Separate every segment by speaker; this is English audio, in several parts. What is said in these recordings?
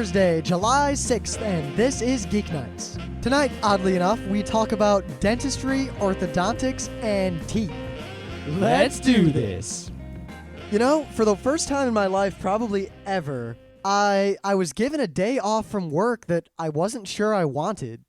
Speaker 1: Thursday, July 6th, and this is Geeknights. Tonight, oddly enough, we talk about dentistry, orthodontics, and teeth.
Speaker 2: Let's do this.
Speaker 1: You know, for the first time in my life, probably ever, I was given a day off from work that I wasn't sure I wanted.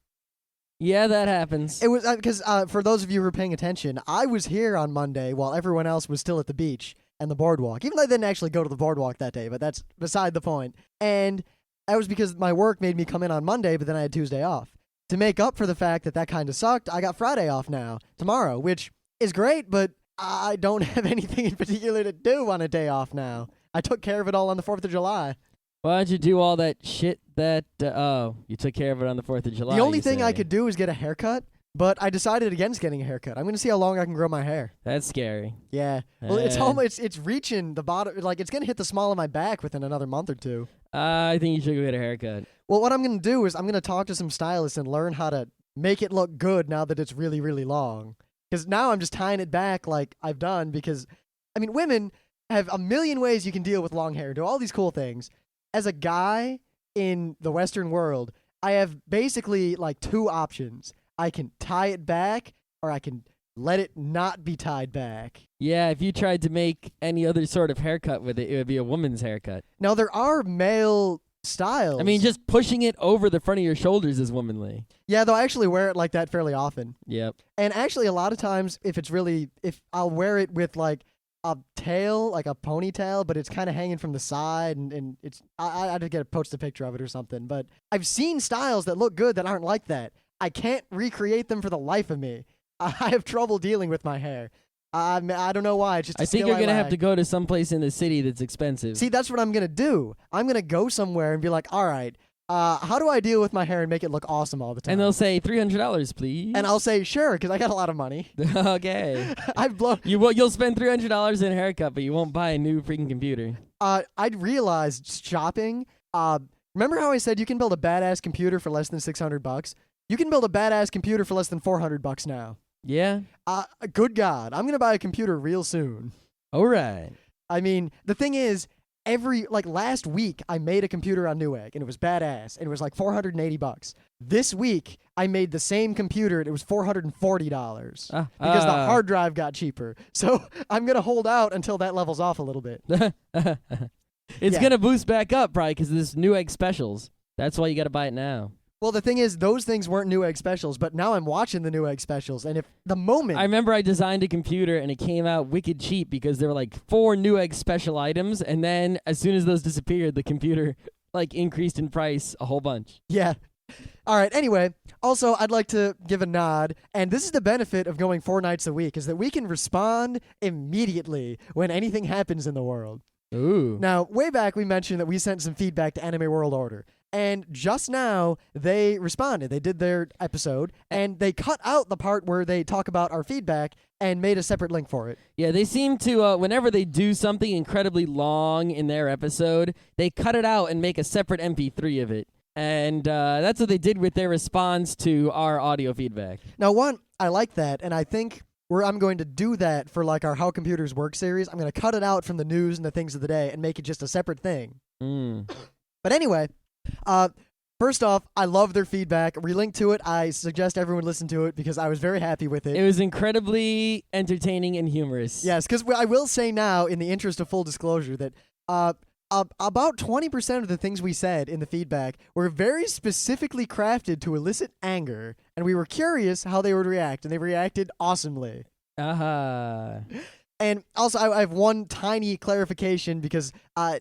Speaker 2: Yeah, that happens.
Speaker 1: It was because for those of you who are paying attention, I was here on Monday while everyone else was still at the beach and the boardwalk. Even though I didn't actually go to the boardwalk that day, but that's beside the point. And that was because my work made me come in on Monday, but then I had Tuesday off. To make up for the fact that that kind of sucked, I got Friday off now, tomorrow, which is great, but I don't have anything in particular to do on a day off now. I took care of it all on the 4th of July.
Speaker 2: Why don't you do all that shit that, you took care of it on the 4th of July?
Speaker 1: The only thing I could do is get a haircut, but I decided against getting a haircut. I'm going to see how long I can grow my hair.
Speaker 2: That's scary.
Speaker 1: Yeah. Well, it's reaching the bottom. Like, it's going to hit the small of my back within another month or two.
Speaker 2: I think you should go get a haircut.
Speaker 1: Well, what I'm going to do is I'm going to talk to some stylists and learn how to make it look good now that it's really, really long. Because now I'm just tying it back like I've done because, I mean, women have a million ways you can deal with long hair, do all these cool things. As a guy in the Western world, I have basically like two options. I can tie it back or I can let it not be tied back.
Speaker 2: Yeah, if you tried to make any other sort of haircut with it, it would be a woman's haircut.
Speaker 1: Now, there are male styles.
Speaker 2: I mean, just pushing it over the front of your shoulders is womanly.
Speaker 1: Yeah, though I actually wear it like that fairly often.
Speaker 2: Yep.
Speaker 1: And actually, a lot of times, if I'll wear it with like a tail, like a ponytail, but it's kind of hanging from the side, and it's, I had to post a picture of it or something. But I've seen styles that look good that aren't like that. I can't recreate them for the life of me. I have trouble dealing with my hair. I don't know why. It's just
Speaker 2: I think you're going to have to go to some place in the city that's expensive.
Speaker 1: See, that's what I'm going to do. I'm going to go somewhere and be like, all right, how do I deal with my hair and make it look awesome all the time?
Speaker 2: And they'll say, $300, please.
Speaker 1: And I'll say, sure, because I got a lot of money.
Speaker 2: Okay.
Speaker 1: You'll
Speaker 2: spend $300 in a haircut, but you won't buy a new freaking computer.
Speaker 1: I'd realized shopping. Remember how I said you can build a badass computer for less than $600? You can build a badass computer for less than $400 now.
Speaker 2: Yeah?
Speaker 1: Good God. I'm going to buy a computer real soon.
Speaker 2: All right.
Speaker 1: I mean, the thing is, last week, I made a computer on Newegg, and it was badass, and it was like $480. This week, I made the same computer, and it was $440 because the hard drive got cheaper. So I'm going to hold out until that levels off a little bit.
Speaker 2: It's going to boost back up, probably, because of this Newegg specials. That's why you got to buy it now.
Speaker 1: Well, the thing is, those things weren't Newegg specials, but now I'm watching the Newegg specials, and if the moment...
Speaker 2: I remember I designed a computer, and it came out wicked cheap because there were like 4 Newegg special items, and then as soon as those disappeared, the computer increased in price a whole bunch.
Speaker 1: Yeah. All right, anyway, also, I'd like to give a nod, and this is the benefit of going 4 nights a week, is that we can respond immediately when anything happens in the world.
Speaker 2: Ooh.
Speaker 1: Now, way back, we mentioned that we sent some feedback to Anime World Order. And just now, they responded. They did their episode, and they cut out the part where they talk about our feedback and made a separate link for it.
Speaker 2: Yeah, they seem to, whenever they do something incredibly long in their episode, they cut it out and make a separate MP3 of it. And that's what they did with their response to our audio feedback.
Speaker 1: Now, one, I like that, and I think I'm going to do that for our How Computers Work series. I'm going to cut it out from the news and the things of the day and make it just a separate thing. But anyway... first off, I love their feedback. We linked to it. I suggest everyone listen to it because I was very happy with it.
Speaker 2: It was incredibly entertaining and humorous.
Speaker 1: Yes, because I will say now, in the interest of full disclosure, that about 20% of the things we said in the feedback were very specifically crafted to elicit anger, and we were curious how they would react, and they reacted awesomely. And also, I have one tiny clarification because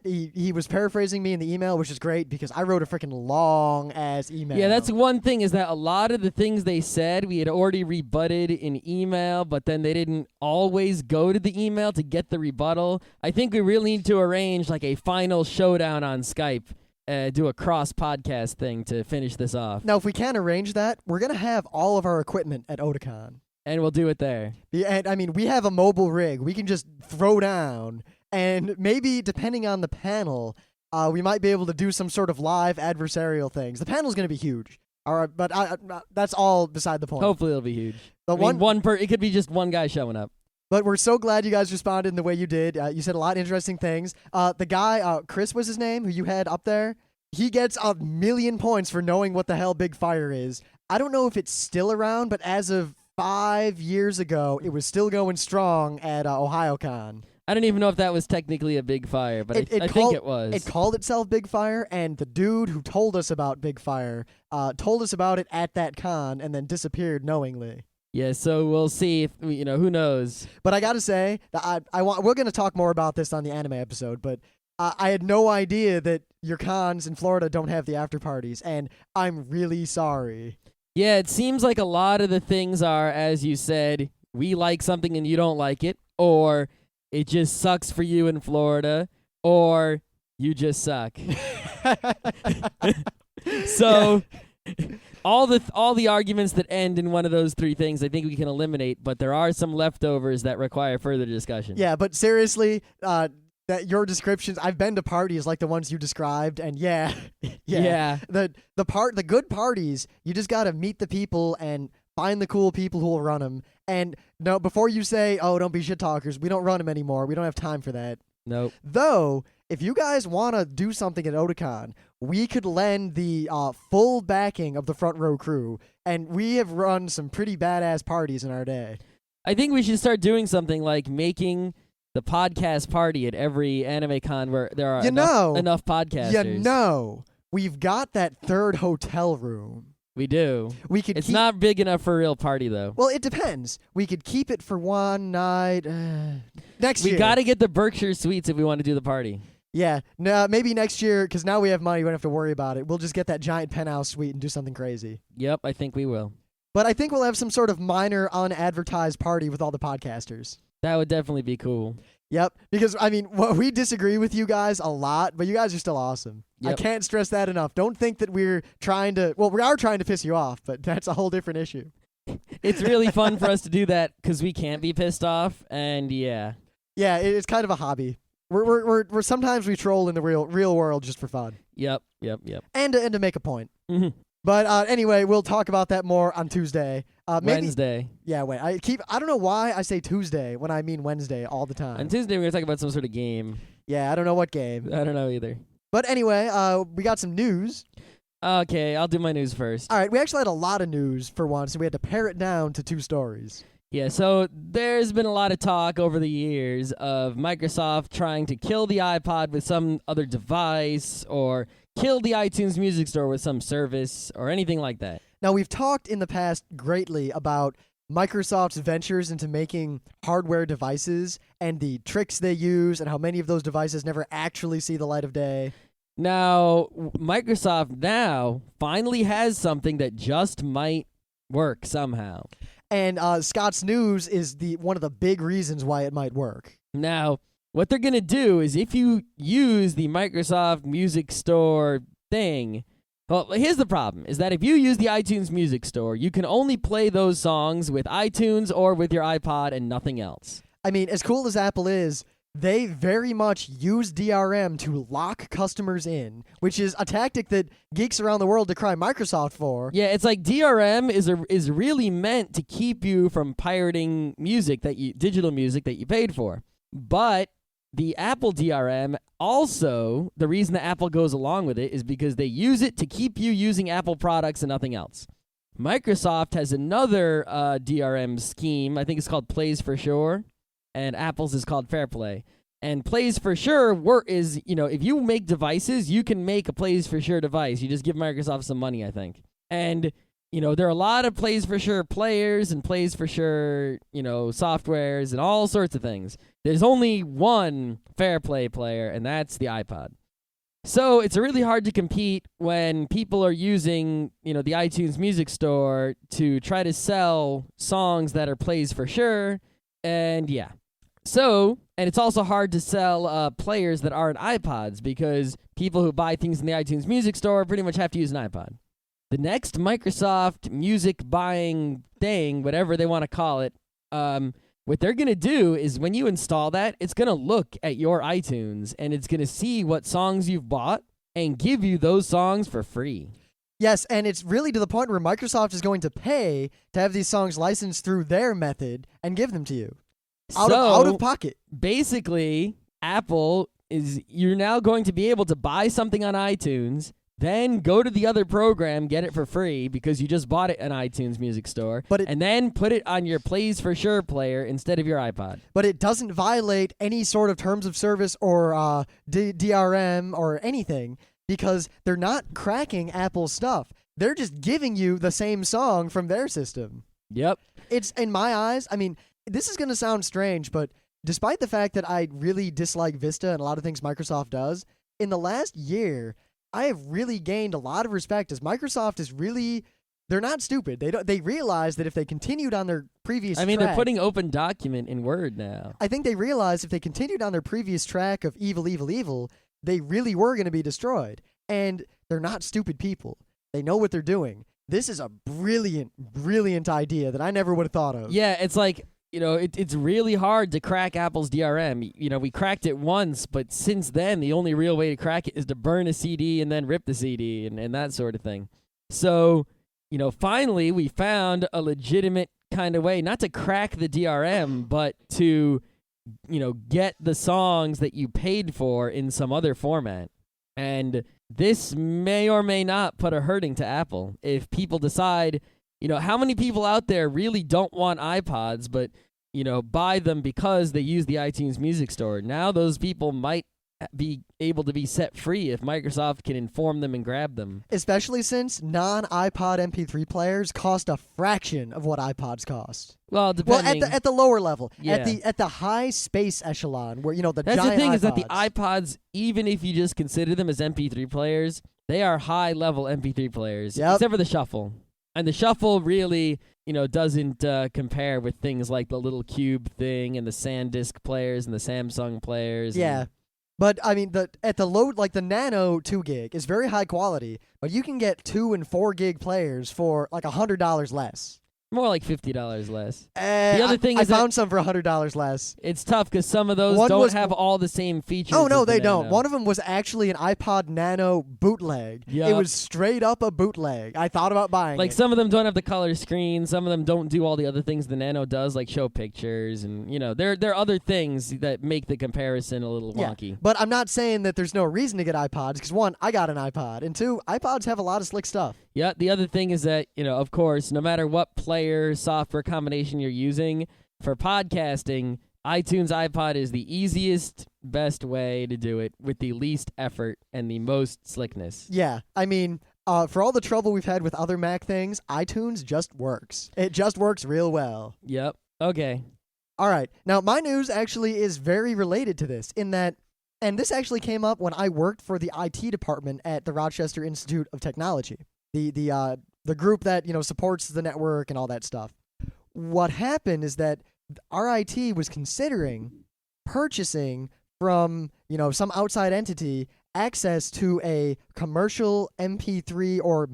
Speaker 1: he was paraphrasing me in the email, which is great because I wrote a freaking long-ass email.
Speaker 2: Yeah, that's one thing is that a lot of the things they said we had already rebutted in email, but then they didn't always go to the email to get the rebuttal. I think we really need to arrange a final showdown on Skype, do a cross-podcast thing to finish this off.
Speaker 1: Now, if we can arrange that, we're going to have all of our equipment at Otakon.
Speaker 2: And we'll do it there.
Speaker 1: And, I mean, we have a mobile rig. We can just throw down. And maybe, depending on the panel, we might be able to do some sort of live adversarial things. The panel's going to be huge. All right, but that's all beside the point.
Speaker 2: Hopefully it'll be huge. It could be just one guy showing up.
Speaker 1: But we're so glad you guys responded in the way you did. You said a lot of interesting things. The guy, Chris was his name, who you had up there. he gets 1,000,000 points for knowing what the hell Big Fire is. I don't know if it's still around, but as of 5 years ago, it was still going strong at OhioCon.
Speaker 2: I don't even know if that was technically a big fire, but I think it was.
Speaker 1: It called itself Big Fire, and the dude who told us about Big Fire told us about it at that con and then disappeared knowingly.
Speaker 2: Yeah, so we'll see if, who knows.
Speaker 1: But I gotta say, that we're gonna talk more about this on the anime episode, but I had no idea that your cons in Florida don't have the after parties, and I'm really sorry.
Speaker 2: Yeah, it seems like a lot of the things are, as you said, we like something and you don't like it, or it just sucks for you in Florida, or you just suck. So all the arguments that end in one of those three things, I think we can eliminate, but there are some leftovers that require further discussion.
Speaker 1: Yeah, but seriously, that your descriptions, I've been to parties like the ones you described, and yeah. The good parties, you just gotta meet the people and find the cool people who will run them. And no, before you say, "Oh, don't be shit talkers," we don't run them anymore. We don't have time for that.
Speaker 2: Nope.
Speaker 1: Though, if you guys want to do something at Otakon, we could lend the full backing of the front row crew, and we have run some pretty badass parties in our day.
Speaker 2: I think we should start doing something like making the podcast party at every anime con where there are enough podcasters.
Speaker 1: We've got that third hotel room.
Speaker 2: We do. It's not big enough for a real party, though.
Speaker 1: Well, it depends. We could keep it for one night next year.
Speaker 2: We got to get the Berkshire Suites if we want to do the party.
Speaker 1: Yeah, no, maybe next year, because now we have money, we don't have to worry about it. We'll just get that giant penthouse suite and do something crazy.
Speaker 2: Yep, I think we will.
Speaker 1: But I think we'll have some sort of minor, unadvertised party with all the podcasters.
Speaker 2: That would definitely be cool.
Speaker 1: Yep, because, we disagree with you guys a lot, but you guys are still awesome. Yep. I can't stress that enough. Don't think that we're trying to, we are trying to piss you off, but that's a whole different issue.
Speaker 2: It's really fun for us to do that because we can't be pissed off, and yeah.
Speaker 1: Yeah, it's kind of a hobby. We're sometimes we troll in the real world just for fun.
Speaker 2: Yep.
Speaker 1: And to make a point.
Speaker 2: Mm-hmm.
Speaker 1: But anyway, we'll talk about that more on Tuesday.
Speaker 2: Wednesday.
Speaker 1: Yeah, wait. I don't know why I say Tuesday when I mean Wednesday all the time.
Speaker 2: On Tuesday, we're going to talk about some sort of game.
Speaker 1: Yeah, I don't know what game.
Speaker 2: I don't know either.
Speaker 1: But anyway, we got some news.
Speaker 2: Okay, I'll do my news first.
Speaker 1: All right, we actually had a lot of news for once, so we had to pare it down to 2 stories.
Speaker 2: Yeah, so there's been a lot of talk over the years of Microsoft trying to kill the iPod with some other device or kill the iTunes Music Store with some service or anything like that.
Speaker 1: Now, we've talked in the past greatly about Microsoft's ventures into making hardware devices and the tricks they use and how many of those devices never actually see the light of day.
Speaker 2: Now, Microsoft now finally has something that just might work somehow.
Speaker 1: And Scott's news is one of the big reasons why it might work.
Speaker 2: Now, what they're going to do is if you use the Microsoft Music Store thing, well, here's the problem, is that if you use the iTunes Music Store, you can only play those songs with iTunes or with your iPod and nothing else.
Speaker 1: I mean, as cool as Apple is, they very much use DRM to lock customers in, which is a tactic that geeks around the world decry Microsoft for.
Speaker 2: Yeah, it's like DRM is really meant to keep you from pirating digital music that you paid for. But the Apple DRM also, the reason that Apple goes along with it is because they use it to keep you using Apple products and nothing else. Microsoft has another DRM scheme. I think it's called Plays for Sure. And Apple's is called Fair Play. And Plays for Sure is, if you make devices, you can make a Plays for Sure device. You just give Microsoft some money, I think. And, there are a lot of Plays for Sure players and Plays for Sure, softwares and all sorts of things. There's only one Fair Play player, and that's the iPod. So it's really hard to compete when people are using, the iTunes Music Store to try to sell songs that are Plays for Sure. And yeah. So, and it's also hard to sell players that aren't iPods because people who buy things in the iTunes Music Store pretty much have to use an iPod. The next Microsoft music buying thing, whatever they want to call it, what they're going to do is when you install that, it's going to look at your iTunes and it's going to see what songs you've bought and give you those songs for free.
Speaker 1: Yes, and it's really to the point where Microsoft is going to pay to have these songs licensed through their method and give them to you. Out of pocket.
Speaker 2: Basically, Apple is you're now going to be able to buy something on iTunes, then go to the other program, get it for free because you just bought it in iTunes Music Store, and then put it on your Plays for Sure player instead of your iPod.
Speaker 1: But it doesn't violate any sort of terms of service or DRM or anything because they're not cracking Apple's stuff. They're just giving you the same song from their system.
Speaker 2: Yep.
Speaker 1: It's, in my eyes, I mean, this is going to sound strange, but despite the fact that I really dislike Vista and a lot of things Microsoft does, in the last year, I have really gained a lot of respect as Microsoft is really, they're not stupid. They realize that if they continued on their previous track,
Speaker 2: they're putting open document in Word now.
Speaker 1: I think they realized if they continued on their previous track of evil, evil, evil, they really were going to be destroyed. And they're not stupid people. They know what they're doing. This is a brilliant, brilliant idea that I never would have thought of.
Speaker 2: Yeah, it's like, it's really hard to crack Apple's DRM. We cracked it once, but since then, the only real way to crack it is to burn a CD and then rip the CD and that sort of thing. So, finally, we found a legitimate kind of way, not to crack the DRM, but to, get the songs that you paid for in some other format. And this may or may not put a hurting to Apple if people decide, how many people out there really don't want iPods, but, buy them because they use the iTunes Music Store. Now those people might be able to be set free if Microsoft can inform them and grab them.
Speaker 1: Especially since non-iPod MP3 players cost a fraction of what iPods cost.
Speaker 2: Well, depending.
Speaker 1: At the lower level,
Speaker 2: Yeah.
Speaker 1: at the high space echelon, where the
Speaker 2: That's
Speaker 1: giant
Speaker 2: the thing
Speaker 1: iPods.
Speaker 2: is that the iPods, even if you just consider them as MP3 players, they are high-level MP3 players,
Speaker 1: Yep.
Speaker 2: except for the Shuffle. And the Shuffle really, doesn't compare with things like the little Cube thing and the SanDisk players and the Samsung players.
Speaker 1: Yeah. But, I mean, at the load, like the Nano 2 gig is very high quality, but you can get 2 and 4 gig players for like $100 less.
Speaker 2: More like $50 less. The other thing
Speaker 1: I
Speaker 2: is
Speaker 1: found some for $100 less.
Speaker 2: it's tough because some of those
Speaker 1: One
Speaker 2: don't
Speaker 1: was-
Speaker 2: have all the same features.
Speaker 1: Oh, no,
Speaker 2: as the
Speaker 1: they don't.
Speaker 2: Nano.
Speaker 1: One of them was actually an iPod Nano bootleg.
Speaker 2: Yup.
Speaker 1: It was straight up a bootleg. I thought about buying
Speaker 2: Like
Speaker 1: it.
Speaker 2: some of them don't have the color screen. Some of them don't do all the other things the Nano does, like show pictures, and there are other things that make the comparison a little wonky.
Speaker 1: But I'm not saying that there's no reason to get iPods, because one, I got an iPod, and two, iPods have a lot of slick stuff.
Speaker 2: Yeah. The other thing is that of course, no matter what player software combination you're using for podcasting, iTunes iPod is the easiest, best way to do it with the least effort and the most slickness.
Speaker 1: Yeah, I mean, for all the trouble we've had with other Mac things, iTunes just works. It just works real well.
Speaker 2: Yep. Okay.
Speaker 1: All right. Now, my news actually is very related to this in that, and this actually came up when I worked for the IT department at the Rochester Institute of Technology, the group that, supports the network and all that stuff. What happened is that RIT was considering purchasing from, some outside entity access to a commercial MP3 or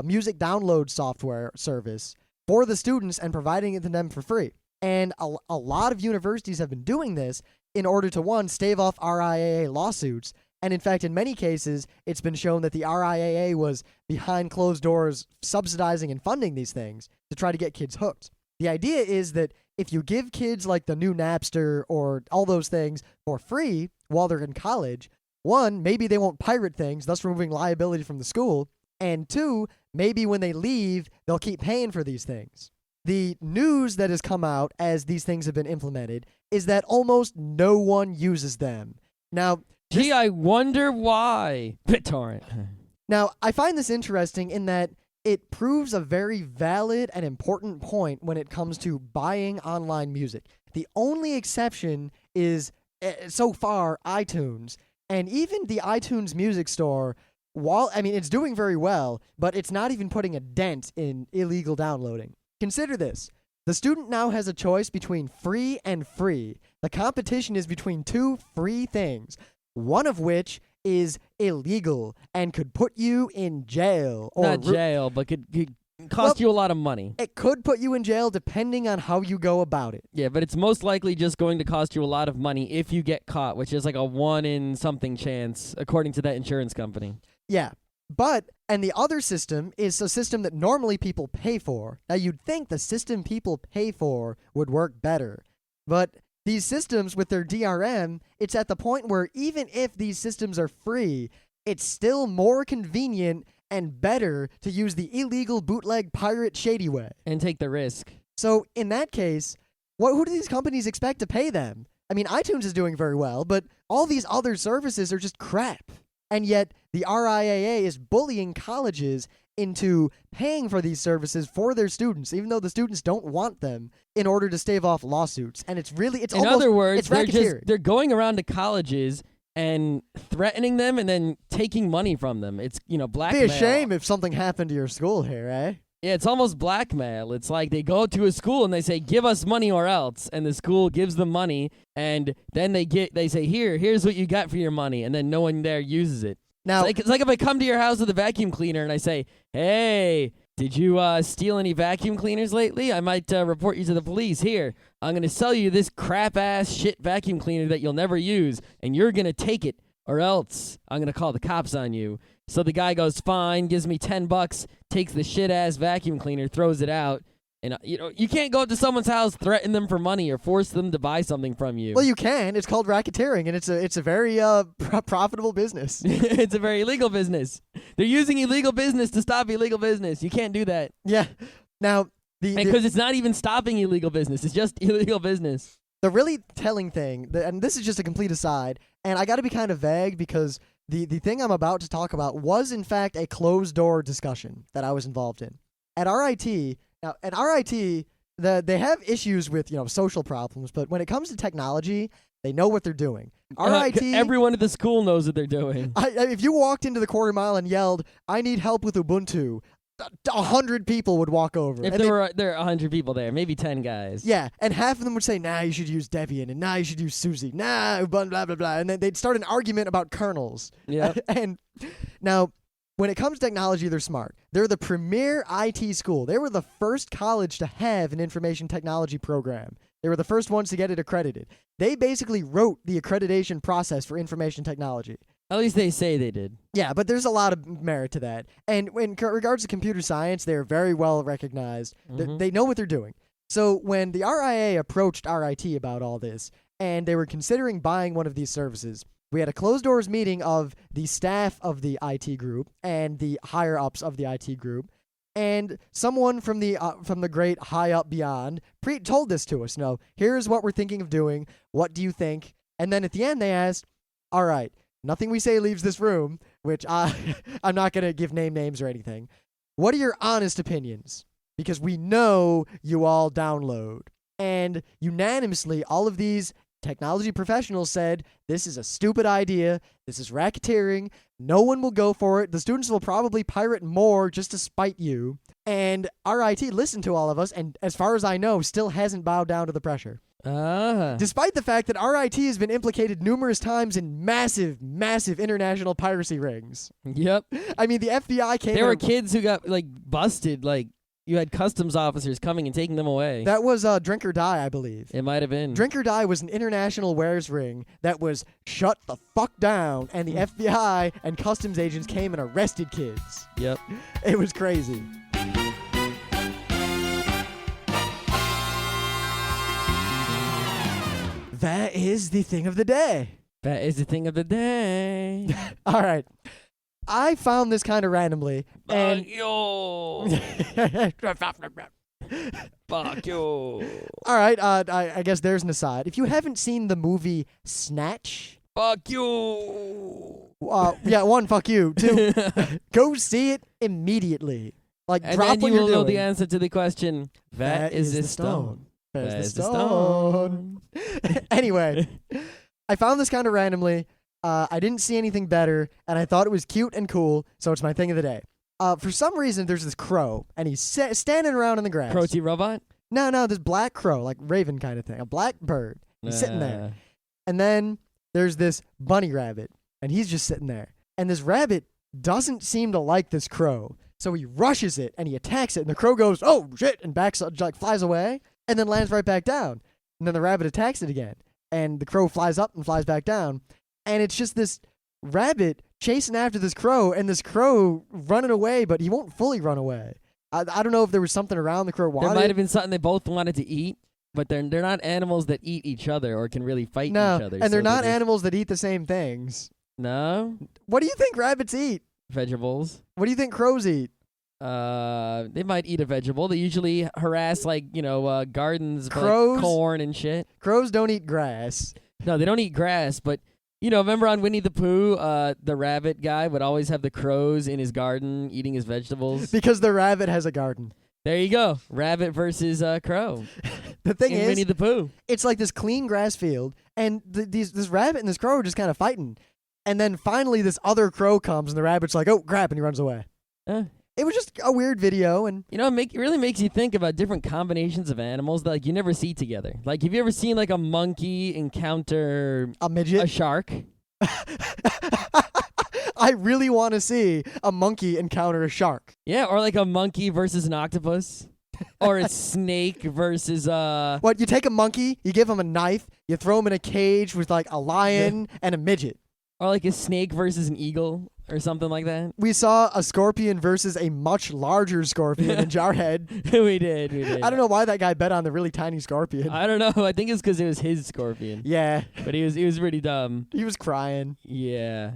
Speaker 1: music download software service for the students and providing it to them for free. And a lot of universities have been doing this in order to, one, stave off RIAA lawsuits. And in fact, in many cases, it's been shown that the RIAA was behind closed doors subsidizing and funding these things to try to get kids hooked. The idea is that if you give kids like the new Napster or all those things for free while they're in college, one, maybe they won't pirate things, thus removing liability from the school, and two, maybe when they leave, they'll keep paying for these things. The news that has come out as these things have been implemented is that almost no one uses them. Now,
Speaker 2: Gee, I wonder why. BitTorrent.
Speaker 1: Now, I find this interesting in that it proves a very valid and important point when it comes to buying online music. The only exception is, so far, iTunes. And even the iTunes Music Store, it's doing very well, but it's not even putting a dent in illegal downloading. Consider this. The student now has a choice between free and free. The competition is between two free things, one of which is illegal and could put you in jail. Or
Speaker 2: Not jail, but could cost you a lot of money.
Speaker 1: It could put you in jail depending on how you go about it.
Speaker 2: Yeah, but it's most likely just going to cost you a lot of money if you get caught, which is like a 1 in something chance, according to that insurance company.
Speaker 1: Yeah. And the other system is a system that normally people pay for. Now, you'd think the system people pay for would work better. But these systems with their DRM, it's at the point where even if these systems are free, it's still more convenient and better to use the illegal bootleg pirate shady way.
Speaker 2: And take the risk.
Speaker 1: So in that case, who do these companies expect to pay them? I mean, iTunes is doing very well, but all these other services are just crap. And yet the RIAA is bullying colleges into paying for these services for their students, even though the students don't want them, in order to stave off lawsuits. And it's
Speaker 2: in other words, they're going around to colleges and threatening them and then taking money from them. It's, blackmail.
Speaker 1: It'd be a shame if something happened to your school here, eh?
Speaker 2: Yeah, it's almost blackmail. It's like they go to a school and they say, give us money or else. And the school gives them money, and then they say, here's what you got for your money, and then no one there uses it.
Speaker 1: Now,
Speaker 2: it's like if I come to your house with a vacuum cleaner and I say, hey, did you steal any vacuum cleaners lately? I might report you to the police. Here, I'm going to sell you this crap-ass shit vacuum cleaner that you'll never use, and you're going to take it, or else I'm going to call the cops on you. So the guy goes, fine, gives me $10, takes the shit-ass vacuum cleaner, throws it out. And, you can't go up to someone's house, threaten them for money, or force them to buy something from you.
Speaker 1: Well, you can. It's called racketeering, and it's a very profitable business.
Speaker 2: It's a very illegal business. They're using illegal business to stop illegal business. You can't do that.
Speaker 1: Yeah. Now,
Speaker 2: because it's not even stopping illegal business. It's just illegal business.
Speaker 1: The really telling thing, and this is just a complete aside, and I got to be kind of vague because the thing I'm about to talk about was, in fact, a closed-door discussion that I was involved in. At RIT... Now, at RIT, they have issues with, social problems, but when it comes to technology, they know what they're doing. RIT...
Speaker 2: everyone at the school knows what they're doing.
Speaker 1: If you walked into the quarter mile and yelled, I need help with Ubuntu, 100 people would walk over.
Speaker 2: If there were 100 people there, maybe 10 guys.
Speaker 1: Yeah, and half of them would say, nah, you should use Debian, and nah, you should use SUSE, nah, blah, blah, blah, blah, and then they'd start an argument about kernels.
Speaker 2: Yeah.
Speaker 1: And now... when it comes to technology, they're smart. They're the premier IT school. They were the first college to have an information technology program. They were the first ones to get it accredited. They basically wrote the accreditation process for information technology.
Speaker 2: At least they say they did.
Speaker 1: Yeah, but there's a lot of merit to that. And in regards to computer science, they're very well recognized.
Speaker 2: Mm-hmm.
Speaker 1: They know what they're doing. So when the RIA approached RIT about all this, and they were considering buying one of these services, we had a closed-doors meeting of the staff of the IT group and the higher-ups of the IT group, and someone from the great high-up beyond told this to us. Here's what we're thinking of doing. What do you think? And then at the end, they asked, all right, nothing we say leaves this room, which I'm not going to give names or anything. What are your honest opinions? Because we know you all download. And unanimously, all of these technology professionals said, this is a stupid idea, this is racketeering, no one will go for it, the students will probably pirate more just to spite you. And RIT listened to all of us, and as far as I know, still hasn't bowed down to the pressure. Despite the fact that RIT has been implicated numerous times in massive, massive international piracy rings.
Speaker 2: Yep.
Speaker 1: I mean, the FBI came...
Speaker 2: There were kids who got, busted, you had customs officers coming and taking them away.
Speaker 1: That was Drink or Die, I believe.
Speaker 2: It might have been.
Speaker 1: Drink or Die was an international wares ring that was shut the fuck down, and the FBI and customs agents came and arrested kids.
Speaker 2: Yep.
Speaker 1: It was crazy. That is the thing of the day.
Speaker 2: That is the thing of the day.
Speaker 1: All right. I found this kind of randomly. And
Speaker 2: Fuck you.
Speaker 1: All right, I guess there's an aside. If you haven't seen the movie Snatch...
Speaker 2: Fuck you.
Speaker 1: Yeah, one, fuck you. Two, go see it immediately.
Speaker 2: And
Speaker 1: drop
Speaker 2: then
Speaker 1: what
Speaker 2: you
Speaker 1: you're
Speaker 2: will know
Speaker 1: doing.
Speaker 2: the answer to the question, that is the stone.
Speaker 1: That is the stone. Anyway, I found this kind of randomly. I didn't see anything better, and I thought it was cute and cool, so it's my thing of the day. For some reason, there's this crow, and he's standing around in the grass.
Speaker 2: Protein robot?
Speaker 1: No, this black crow, like raven kind of thing, a black bird. He's sitting there. And then there's this bunny rabbit, and he's just sitting there. And this rabbit doesn't seem to like this crow, so he rushes it, and he attacks it, and the crow goes, oh, shit, and flies away, and then lands right back down. And then the rabbit attacks it again, and the crow flies up and flies back down. And it's just this rabbit chasing after this crow, and this crow running away, but he won't fully run away. I don't know if there was something around the crow wanted.
Speaker 2: There might have been something they both wanted to eat. But they're not animals that eat each other or can really fight
Speaker 1: No,
Speaker 2: each other.
Speaker 1: and they're
Speaker 2: so
Speaker 1: not
Speaker 2: just-
Speaker 1: animals that eat the same things.
Speaker 2: No?
Speaker 1: What do you think rabbits eat?
Speaker 2: Vegetables.
Speaker 1: What do you think crows eat?
Speaker 2: They might eat a vegetable. They usually harass gardens for
Speaker 1: Crows?
Speaker 2: like, corn and shit.
Speaker 1: Crows don't eat grass.
Speaker 2: No, they don't eat grass, but remember on Winnie the Pooh, the rabbit guy would always have the crows in his garden eating his vegetables.
Speaker 1: Because the rabbit has a garden.
Speaker 2: There you go. Rabbit versus crow.
Speaker 1: The thing
Speaker 2: in
Speaker 1: is,
Speaker 2: Winnie the Pooh.
Speaker 1: it's like this clean grass field, and this rabbit and this crow are just kind of fighting. And then finally this other crow comes, and the rabbit's like, oh, crap, and he runs away. It was just a weird video, and
Speaker 2: It really makes you think about different combinations of animals that you never see together. Like, have you ever seen like a monkey encounter
Speaker 1: a midget.
Speaker 2: a shark?
Speaker 1: I really want to see a monkey encounter a shark.
Speaker 2: Yeah, or like a monkey versus an octopus, or a snake versus
Speaker 1: What, you take a monkey, you give him a knife, you throw him in a cage with like a lion and a midget.
Speaker 2: or like a snake versus an eagle, or something like that.
Speaker 1: We saw a scorpion versus a much larger scorpion in Jarhead.
Speaker 2: we did.
Speaker 1: I don't know why that guy bet on the really tiny scorpion.
Speaker 2: I don't know. I think it's because it was his scorpion.
Speaker 1: Yeah,
Speaker 2: But he was pretty dumb.
Speaker 1: he was crying.
Speaker 2: Yeah.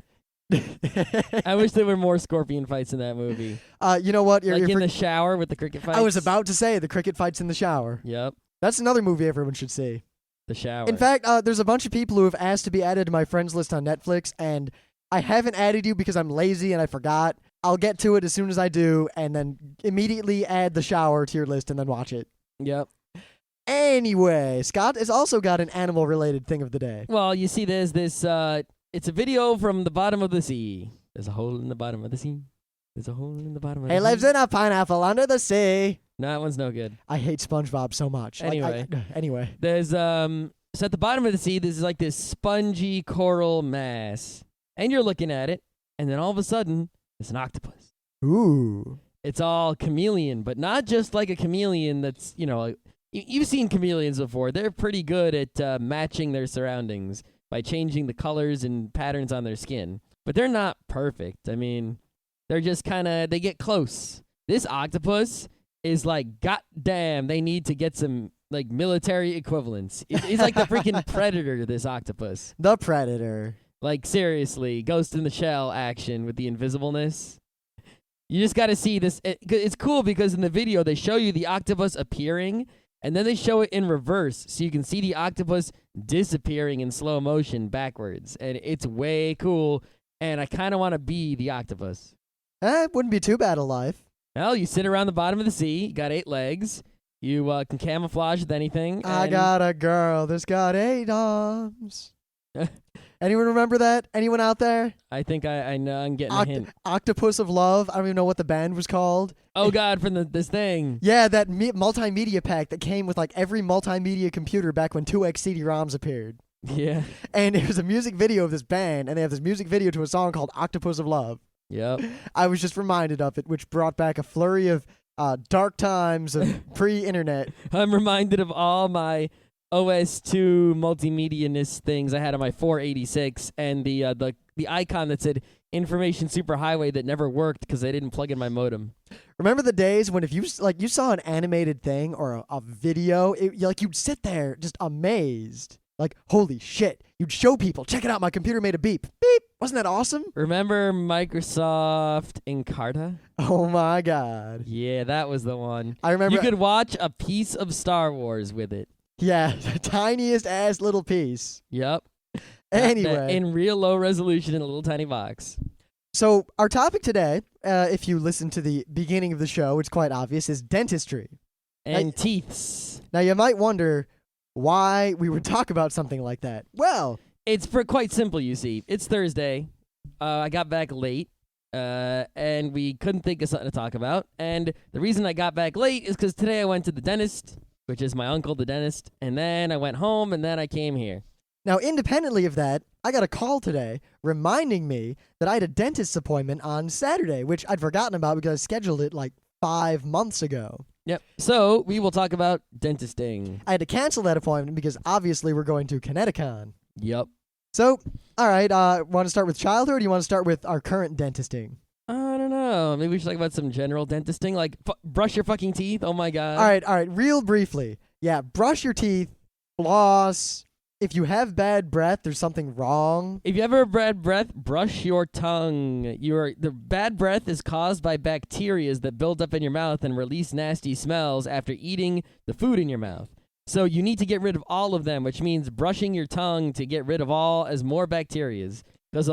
Speaker 2: I wish there were more scorpion fights in that movie.
Speaker 1: You know what?
Speaker 2: Like in the shower with the cricket fights.
Speaker 1: I was about to say the cricket fights in the shower.
Speaker 2: Yep.
Speaker 1: That's another movie everyone should see.
Speaker 2: The shower.
Speaker 1: In fact, there's a bunch of people who have asked to be added to my friends list on Netflix, and I haven't added you because I'm lazy and I forgot. I'll get to it as soon as I do, and then immediately add the shower to your list and then watch it.
Speaker 2: Yep.
Speaker 1: Anyway, Scott has also got an animal-related thing of the day.
Speaker 2: Well, you see, there's this. It's a video from the bottom of the sea. There's a hole in the bottom of the sea. There's a hole in the bottom of the
Speaker 1: He
Speaker 2: sea.
Speaker 1: lives in a pineapple under the sea.
Speaker 2: No, that one's no good.
Speaker 1: I hate SpongeBob so much.
Speaker 2: Anyway.
Speaker 1: Anyway.
Speaker 2: There's So at the bottom of the sea, there's like this spongy coral mass, and you're looking at it, and then all of a sudden, it's an octopus.
Speaker 1: Ooh.
Speaker 2: It's all chameleon, but not just like a chameleon that's you've seen chameleons before. They're pretty good at matching their surroundings by changing the colors and patterns on their skin. But they're not perfect. I mean, they're just they get close. This octopus is like, goddamn, they need to get some like military equivalents. He's like the freaking Predator, this octopus.
Speaker 1: The Predator.
Speaker 2: Like, seriously, Ghost in the Shell action with the invisibleness. You just got to see this. It's cool because in the video, they show you the octopus appearing, and then they show it in reverse, so you can see the octopus disappearing in slow motion backwards. And it's way cool, and I kind of want to be the octopus.
Speaker 1: It wouldn't be too bad a life.
Speaker 2: Well, you sit around the bottom of the sea, you got 8 legs, you can camouflage with anything.
Speaker 1: I
Speaker 2: and-
Speaker 1: got a girl that's got 8 arms. Anyone remember that? Anyone out there?
Speaker 2: I think I know I'm getting a hint.
Speaker 1: Octopus of Love. I don't even know what the band was called.
Speaker 2: Oh, God, from this thing.
Speaker 1: Yeah, that multimedia pack that came with like every multimedia computer back when 2x CD-ROMs appeared.
Speaker 2: Yeah.
Speaker 1: And it was a music video of this band, and they have this music video to a song called Octopus of Love.
Speaker 2: Yep.
Speaker 1: I was just reminded of it, which brought back a flurry of dark times of pre-internet.
Speaker 2: I'm reminded of all my OS2 multimedia-ness things I had on my 486 and the icon that said information superhighway that never worked because I didn't plug in my modem.
Speaker 1: Remember the days when if you saw an animated thing or a video, you'd sit there just amazed. Like, holy shit. You'd show people, check it out, my computer made a beep. Beep. Wasn't that awesome?
Speaker 2: Remember Microsoft Encarta?
Speaker 1: Oh my God.
Speaker 2: Yeah, that was the one.
Speaker 1: I remember.
Speaker 2: You could watch a piece of Star Wars with it.
Speaker 1: Yeah, the tiniest ass little piece.
Speaker 2: Yep.
Speaker 1: Anyway.
Speaker 2: In real low resolution in a little tiny box.
Speaker 1: So our topic today, if you listen to the beginning of the show, it's quite obvious, is dentistry.
Speaker 2: And teeths.
Speaker 1: Now you might wonder why we would talk about something like that. Well,
Speaker 2: It's quite simple, you see. It's Thursday. I got back late, and we couldn't think of something to talk about. And the reason I got back late is because today I went to the dentist, which is my uncle, the dentist, and then I went home, and then I came here.
Speaker 1: now independently of that, I got a call today reminding me that I had a dentist's appointment on Saturday, which I'd forgotten about because I scheduled it like 5 months ago.
Speaker 2: Yep. So we will talk about dentisting.
Speaker 1: I had to cancel that appointment because obviously we're going to Kineticon.
Speaker 2: Yep.
Speaker 1: So, all right, want to start with childhood or do you want to start with our current dentisting?
Speaker 2: I don't know. Maybe we should talk about some general dentisting, like brush your fucking teeth. Oh my god.
Speaker 1: All right, real briefly. Yeah, brush your teeth, floss. If you have bad breath, there's something wrong.
Speaker 2: If you ever have bad breath, brush your tongue. The bad breath is caused by bacteria that build up in your mouth and release nasty smells after eating the food in your mouth. So you need to get rid of all of them, which means brushing your tongue to get rid of all as more bacterias. Because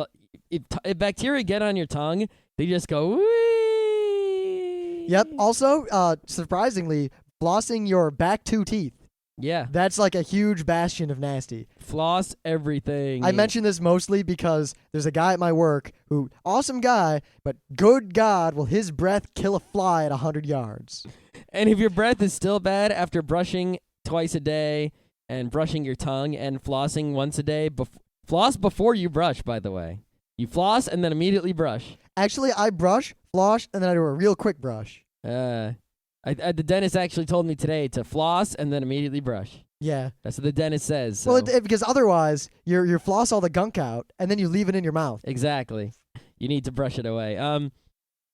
Speaker 2: if bacteria get on your tongue, they just go, wee.
Speaker 1: Yep. Also, surprisingly, flossing your back 2 teeth.
Speaker 2: Yeah.
Speaker 1: That's like a huge bastion of nasty.
Speaker 2: Floss everything.
Speaker 1: I mention this mostly because there's a guy at my work who, awesome guy, but good God, will his breath kill a fly at 100 yards.
Speaker 2: And if your breath is still bad after brushing twice a day and brushing your tongue and flossing once a day, floss before you brush, by the way. You floss and then immediately brush.
Speaker 1: Actually, I brush, floss, and then I do a real quick brush.
Speaker 2: The dentist actually told me today to floss and then immediately brush.
Speaker 1: Yeah.
Speaker 2: That's what the dentist says. So.
Speaker 1: Well, because otherwise, you floss all the gunk out, and then you leave it in your mouth.
Speaker 2: Exactly. You need to brush it away.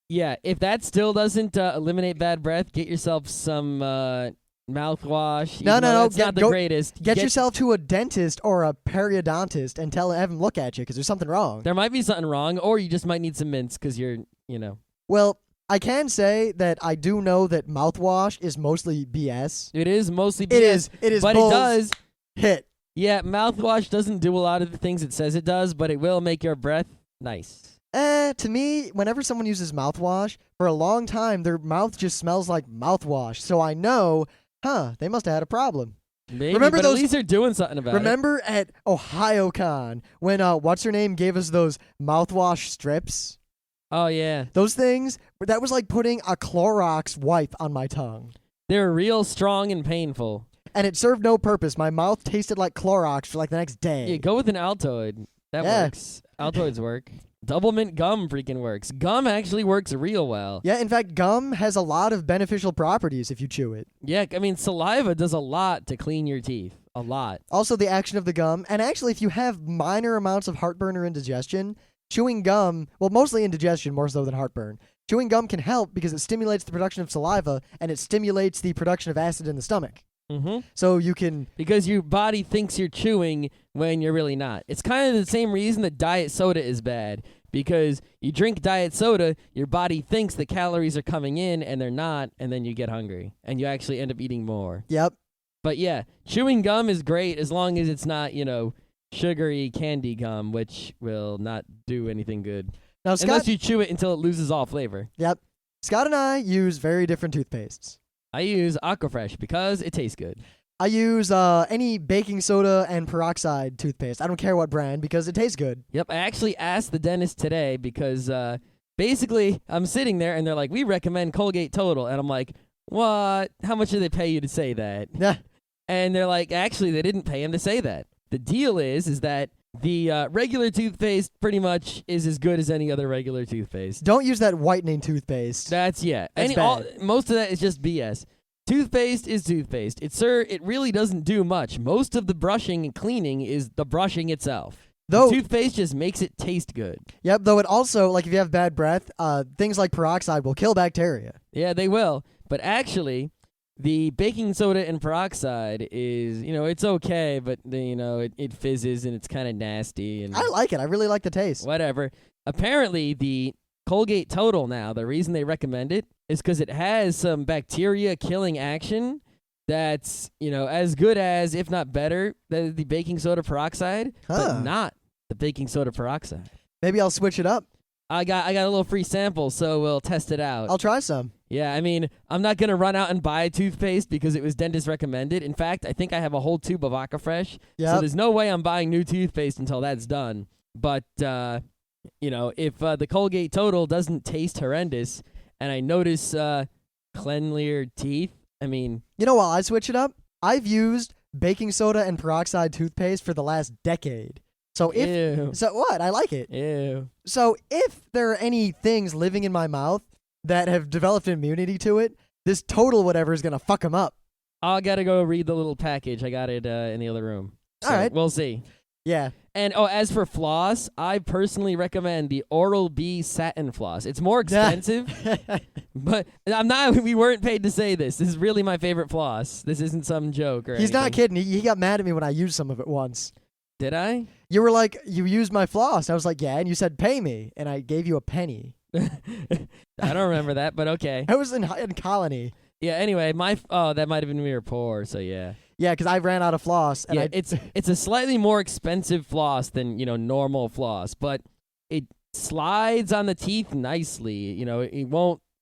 Speaker 2: Yeah, if that still doesn't eliminate bad breath, get yourself some mouthwash.
Speaker 1: No.
Speaker 2: That's not the greatest.
Speaker 1: Get yourself to a dentist or a periodontist and have him look at you because there's something wrong.
Speaker 2: There might be something wrong, or you just might need some mints because you're.
Speaker 1: Well, I can say that I do know that mouthwash is mostly BS.
Speaker 2: It is mostly BS.
Speaker 1: It is.
Speaker 2: But it does
Speaker 1: hit.
Speaker 2: Yeah, mouthwash doesn't do a lot of the things it says it does, but it will make your breath nice.
Speaker 1: To me, whenever someone uses mouthwash, for a long time, their mouth just smells like mouthwash. So I know, they must have had a problem.
Speaker 2: Maybe,
Speaker 1: remember
Speaker 2: but
Speaker 1: those,
Speaker 2: at least they're doing something about
Speaker 1: remember at OhioCon when, what's-her-name gave us those mouthwash strips?
Speaker 2: Oh, yeah.
Speaker 1: Those things, that was like putting a Clorox wipe on my tongue.
Speaker 2: They're real strong and painful.
Speaker 1: And it served no purpose. My mouth tasted like Clorox for like the next day.
Speaker 2: Yeah, go with an Altoid. That works. Altoids work. Double mint gum freaking works. Gum actually works real well.
Speaker 1: Yeah, in fact, gum has a lot of beneficial properties if you chew it.
Speaker 2: Yeah, I mean, saliva does a lot to clean your teeth. A lot.
Speaker 1: Also, the action of the gum. And actually, if you have minor amounts of heartburn or indigestion, chewing gum, well, mostly indigestion more so than heartburn, chewing gum can help because it stimulates the production of saliva and it stimulates the production of acid in the stomach.
Speaker 2: Mm-hmm.
Speaker 1: So you can...
Speaker 2: Because your body thinks you're chewing when you're really not. It's kind of the same reason that diet soda is bad. Because you drink diet soda, your body thinks the calories are coming in and they're not, and then you get hungry. And you actually end up eating more.
Speaker 1: Yep.
Speaker 2: But yeah, chewing gum is great as long as it's not, sugary candy gum, which will not do anything good.
Speaker 1: Now, Scott,
Speaker 2: unless you chew it until it loses all flavor.
Speaker 1: Yep. Scott and I use very different toothpastes.
Speaker 2: I use Aquafresh because it tastes good.
Speaker 1: I use any baking soda and peroxide toothpaste. I don't care what brand because it tastes good.
Speaker 2: Yep, I actually asked the dentist today because basically I'm sitting there and they're like, we recommend Colgate Total. And I'm like, what? How much do they pay you to say that?
Speaker 1: Yeah.
Speaker 2: And they're like, actually, they didn't pay him to say that. The deal is that the regular toothpaste pretty much is as good as any other regular toothpaste.
Speaker 1: Don't use that whitening toothpaste.
Speaker 2: That's
Speaker 1: bad.
Speaker 2: Most of that is just BS. Toothpaste is toothpaste. It really doesn't do much. Most of the brushing and cleaning is the brushing itself.
Speaker 1: Though
Speaker 2: toothpaste just makes it taste good.
Speaker 1: Yep, though it also, like if you have bad breath, things like peroxide will kill bacteria.
Speaker 2: Yeah, they will. But actually, the baking soda and peroxide is, it's okay, but it fizzes and it's kind of nasty. And
Speaker 1: I like it. I really like the taste.
Speaker 2: Whatever. Apparently, the Colgate Total now, the reason they recommend it is because it has some bacteria-killing action that's, as good as, if not better, than the baking soda peroxide, but not the baking soda peroxide.
Speaker 1: Maybe I'll switch it up.
Speaker 2: I got a little free sample, so we'll test it out.
Speaker 1: I'll try some.
Speaker 2: Yeah, I mean, I'm not going to run out and buy toothpaste because it was dentist recommended. In fact, I think I have a whole tube of Aquafresh, so there's no way I'm buying new toothpaste until that's done. But, if the Colgate Total doesn't taste horrendous and I notice cleanlier teeth, I mean...
Speaker 1: While I switch it up, I've used baking soda and peroxide toothpaste for the last decade. So what? I like it.
Speaker 2: Ew.
Speaker 1: So if there are any things living in my mouth that have developed immunity to it, this Total whatever is going to fuck them up.
Speaker 2: I got to go read the little package. I got it in the other room. So
Speaker 1: all right.
Speaker 2: We'll see.
Speaker 1: Yeah.
Speaker 2: And as for floss, I personally recommend the Oral-B satin floss. It's more expensive, but we weren't paid to say this. This is really my favorite floss. This isn't some joke or
Speaker 1: He's
Speaker 2: anything.
Speaker 1: not kidding. He got mad at me when I used some of it once.
Speaker 2: Did I?
Speaker 1: You were like, you used my floss. I was like, yeah, and you said pay me, and I gave you a penny.
Speaker 2: I don't remember that, but okay.
Speaker 1: I was in Colony.
Speaker 2: Yeah, anyway, that might have been when we were poor, so yeah.
Speaker 1: Yeah, because I ran out of floss. And
Speaker 2: Yeah, it's a slightly more expensive floss than, normal floss, but it slides on the teeth nicely.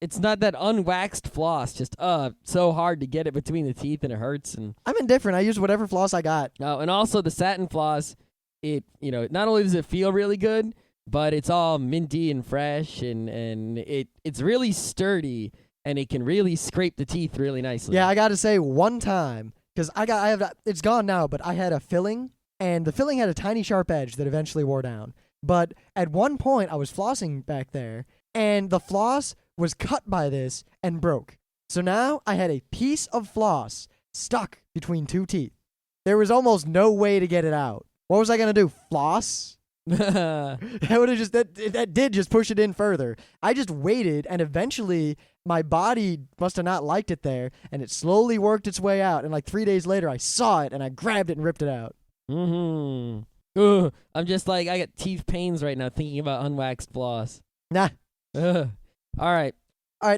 Speaker 2: It's not that unwaxed floss, just so hard to get it between the teeth and it hurts. And
Speaker 1: I'm indifferent. I use whatever floss I got.
Speaker 2: oh, and also the satin floss, not only does it feel really good, but it's all minty and fresh and it's really sturdy and it can really scrape the teeth really nicely.
Speaker 1: Yeah, I got to say one time, because it's gone now, but I had a filling, and the filling had a tiny sharp edge that eventually wore down. But at one point, I was flossing back there, and the floss was cut by this and broke. So now I had a piece of floss stuck between two teeth. There was almost no way to get it out. What was I going to do, floss? That did just push it in further. I just waited, and eventually my body must have not liked it there, and it slowly worked its way out. And like 3 days later, I saw it, and I grabbed it and ripped it out.
Speaker 2: Ugh, I'm just like, I got teeth pains right now thinking about unwaxed floss.
Speaker 1: Nah.
Speaker 2: Ugh. All right.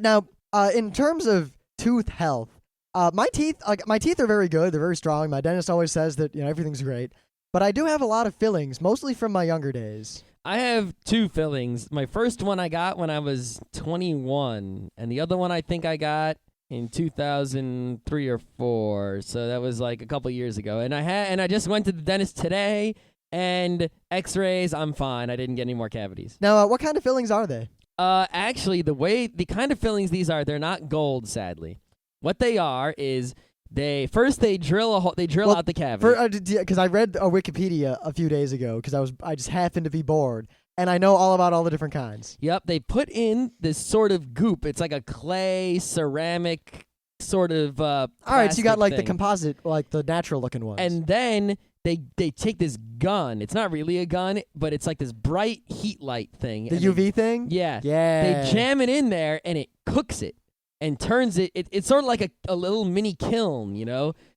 Speaker 1: Now, in terms of tooth health, my teeth are very good. They're very strong. My dentist always says that everything's great. But I do have a lot of fillings, mostly from my younger days.
Speaker 2: I have 2 fillings. My first one I got when I was 21, and the other one I think I got in 2003 or 4. So that was like a couple years ago. And I just went to the dentist today, and X-rays, I'm fine. I didn't get any more cavities.
Speaker 1: Now, what kind of fillings are they?
Speaker 2: Actually, the kind of fillings these are, they're not gold, sadly. What they are is they drill out the cavity.
Speaker 1: Because I read a Wikipedia a few days ago because I just happened to be bored, and I know all about all the different kinds.
Speaker 2: Yep, they put in this sort of goop. It's like a clay ceramic sort of all
Speaker 1: right, so you got like
Speaker 2: thing.
Speaker 1: the composite, like the natural looking ones.
Speaker 2: And then they take this gun. It's not really a gun, but it's like this bright heat light thing.
Speaker 1: The UV thing?
Speaker 2: Yeah.
Speaker 1: Yeah.
Speaker 2: They jam it in there and it cooks it and turns it. It's sort of like a little mini kiln,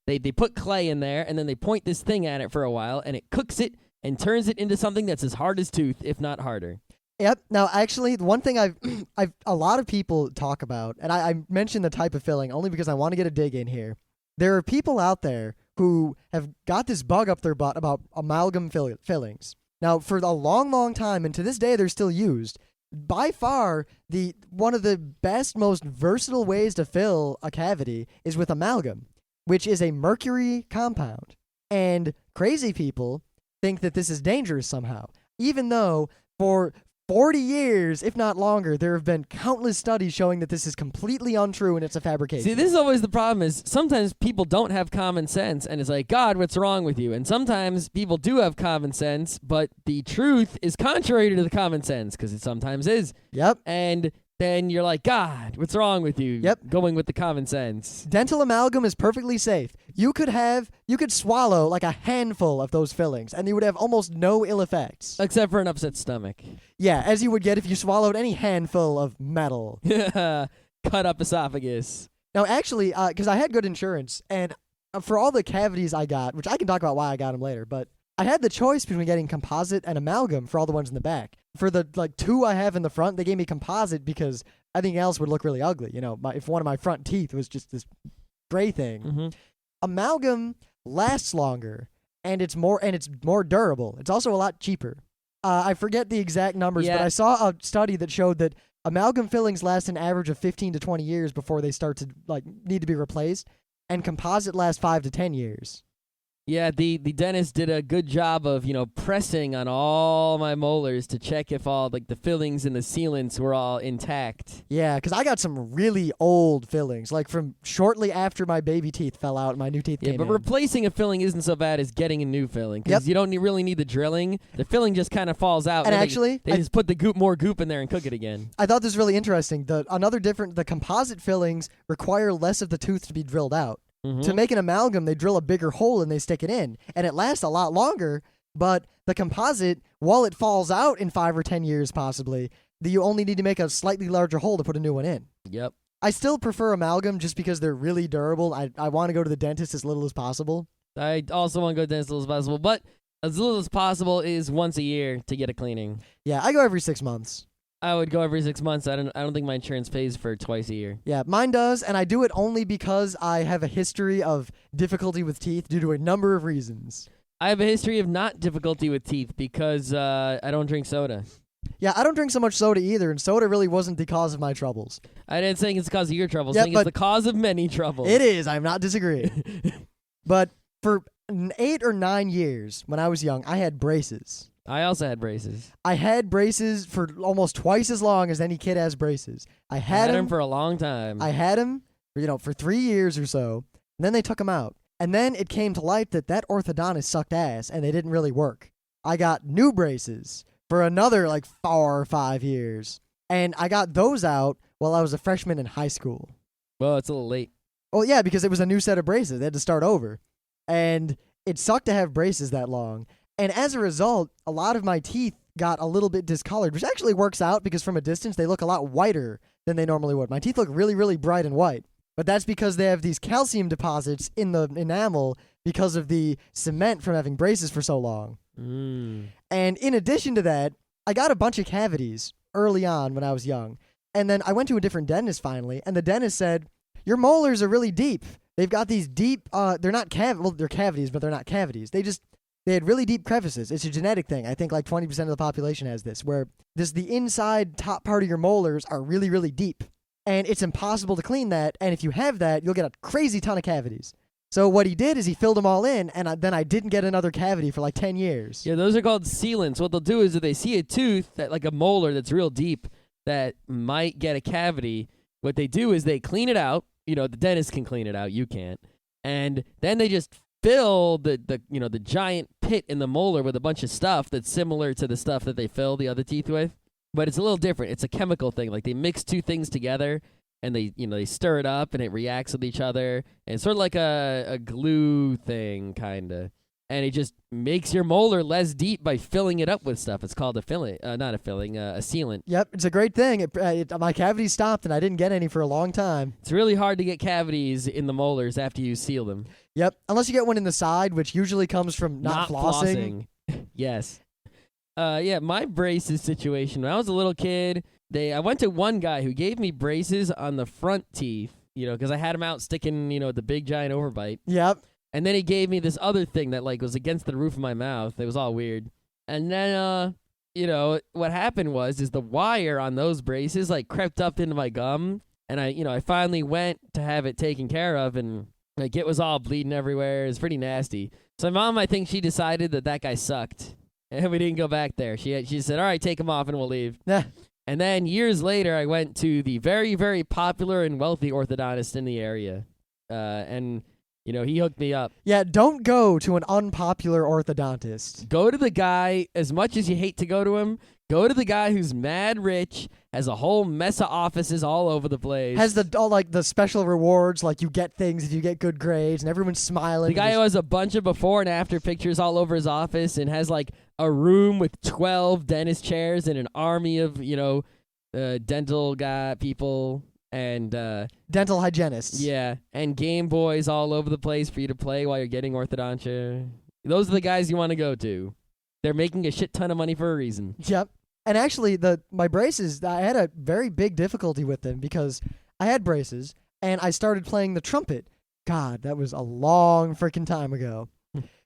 Speaker 2: They put clay in there and then they point this thing at it for a while and it cooks it and turns it into something that's as hard as tooth, if not harder.
Speaker 1: Yep. Now, actually, the one thing a lot of people talk about, and I mentioned the type of filling only because I want to get a dig in here. There are people out there who have got this bug up their butt about amalgam fillings. Now, for a long, long time, and to this day, they're still used. By far, one of the best, most versatile ways to fill a cavity is with amalgam, which is a mercury compound. And crazy people think that this is dangerous somehow, even though for 40 years, if not longer, there have been countless studies showing that this is completely untrue and it's a fabrication.
Speaker 2: See, this is always the problem is sometimes people don't have common sense and it's like, God, what's wrong with you? And sometimes people do have common sense, but the truth is contrary to the common sense because it sometimes is.
Speaker 1: Yep.
Speaker 2: And then you're like, God, what's wrong with you?
Speaker 1: Yep.
Speaker 2: Going with the common sense.
Speaker 1: Dental amalgam is perfectly safe. You could swallow like a handful of those fillings and you would have almost no ill effects.
Speaker 2: Except for an upset stomach.
Speaker 1: Yeah, as you would get if you swallowed any handful of metal.
Speaker 2: Cut up esophagus.
Speaker 1: Now, actually, because I had good insurance, and for all the cavities I got, which I can talk about why I got them later, but I had the choice between getting composite and amalgam for all the ones in the back. For the 2 I have in the front, they gave me composite because anything else would look really ugly. If one of my front teeth was just this gray thing.
Speaker 2: Mm-hmm.
Speaker 1: Amalgam lasts longer, and it's more durable. It's also a lot cheaper. I forget the exact numbers, but I saw a study that showed that amalgam fillings last an average of 15 to 20 years before they start to need to be replaced, and composite lasts 5 to 10 years.
Speaker 2: Yeah, the dentist did a good job of, pressing on all my molars to check if all the fillings and the sealants were all intact.
Speaker 1: Yeah, because I got some really old fillings, like from shortly after my baby teeth fell out and my new teeth came in.
Speaker 2: Yeah, but replacing a filling isn't so bad as getting a new filling, because you don't really need the drilling. The filling just kind of falls out.
Speaker 1: And actually,
Speaker 2: they just put the more goop in there and cook it again.
Speaker 1: I thought this was really interesting. The composite fillings require less of the tooth to be drilled out. Mm-hmm. To make an amalgam, they drill a bigger hole and they stick it in, and it lasts a lot longer, But the composite, while it falls out in 5 or 10 years possibly, you only need to make a slightly larger hole to put a new one in.
Speaker 2: Yep.
Speaker 1: I still prefer amalgam just because they're really durable. I want to go to the dentist as little as possible.
Speaker 2: I also want to go to the dentist as little as possible, but as little as possible is once a year to get a cleaning.
Speaker 1: Yeah, I go every 6 months.
Speaker 2: I would go every 6 months. I don't think my insurance pays for twice a year.
Speaker 1: Yeah, mine does, and I do it only because I have a history of difficulty with teeth due to a number of reasons.
Speaker 2: I have a history of not difficulty with teeth because I don't drink soda.
Speaker 1: Yeah, I don't drink so much soda either, and soda really wasn't the cause of my troubles.
Speaker 2: I didn't say it's the cause of your troubles.
Speaker 1: Yeah,
Speaker 2: I think it's the cause of many troubles.
Speaker 1: It is. I'm not disagreeing. But for 8 or 9 years when I was young, I had braces.
Speaker 2: I also had braces.
Speaker 1: I had braces for almost twice as long as any kid has braces. I had
Speaker 2: them for a long time.
Speaker 1: I had them, for 3 years or so, and then they took them out. And then it came to light that orthodontist sucked ass, and they didn't really work. I got new braces for another 4 or 5 years, and I got those out while I was a freshman in high school.
Speaker 2: Well, it's a little late.
Speaker 1: Well, yeah, because it was a new set of braces. They had to start over. And it sucked to have braces that long. And as a result, a lot of my teeth got a little bit discolored, which actually works out because from a distance, they look a lot whiter than they normally would. My teeth look really, really bright and white. But that's because they have these calcium deposits in the enamel because of the cement from having braces for so long. And in addition to that, I got a bunch of cavities early on when I was young. And then I went to a different dentist finally, and the dentist said, your molars are really deep. They've got these deep, they're not they're cavities, but they're not cavities. They had really deep crevices. It's a genetic thing. I think 20% of the population has this, where the inside top part of your molars are really, really deep. And it's impossible to clean that, and if you have that, you'll get a crazy ton of cavities. So what he did is he filled them all in, and then I didn't get another cavity for 10 years.
Speaker 2: Yeah, those are called sealants. What they'll do is if they see a tooth, a molar that's real deep, that might get a cavity, what they do is they clean it out. The dentist can clean it out. You can't. And then they just fill the giant pit in the molar with a bunch of stuff that's similar to the stuff that they fill the other teeth with. But it's a little different. It's a chemical thing. They mix two things together and they stir it up and it reacts with each other. And it's sort of like a glue thing, kind of. And it just makes your molar less deep by filling it up with stuff. It's called a filling, not a filling, a sealant.
Speaker 1: Yep, it's a great thing. My cavities stopped and I didn't get any for a long time.
Speaker 2: It's really hard to get cavities in the molars after you seal them.
Speaker 1: Yep, unless you get one in the side, which usually comes from not flossing.
Speaker 2: Yes. Yeah, my braces situation. When I was a little kid, I went to one guy who gave me braces on the front teeth, because I had them out sticking, the big giant overbite.
Speaker 1: Yep.
Speaker 2: And then he gave me this other thing that was against the roof of my mouth. It was all weird. And then, what happened was the wire on those braces crept up into my gum, and I finally went to have it taken care of, and it was all bleeding everywhere. It was pretty nasty. So my mom, I think she decided that guy sucked. And we didn't go back there. She said, all right, take him off and we'll leave.
Speaker 1: Yeah.
Speaker 2: And then years later, I went to the very, very popular and wealthy orthodontist in the area. And, he hooked me up.
Speaker 1: Yeah, don't go to an unpopular orthodontist.
Speaker 2: Go to the guy, as much as you hate to go to him, go to the guy who's mad rich, has a whole mess of offices all over the place.
Speaker 1: Has the special rewards, you get things if you get good grades, and everyone's smiling.
Speaker 2: The guy who has a bunch of before and after pictures all over his office and has a room with 12 dentist chairs and an army of, dental people and
Speaker 1: dental hygienists.
Speaker 2: Yeah, and Game Boys all over the place for you to play while you're getting orthodontia. Those are the guys you want to go to. They're making a shit ton of money for a reason.
Speaker 1: Yep. And actually, my braces, I had a very big difficulty with them because I had braces, and I started playing the trumpet. God, that was a long freaking time ago.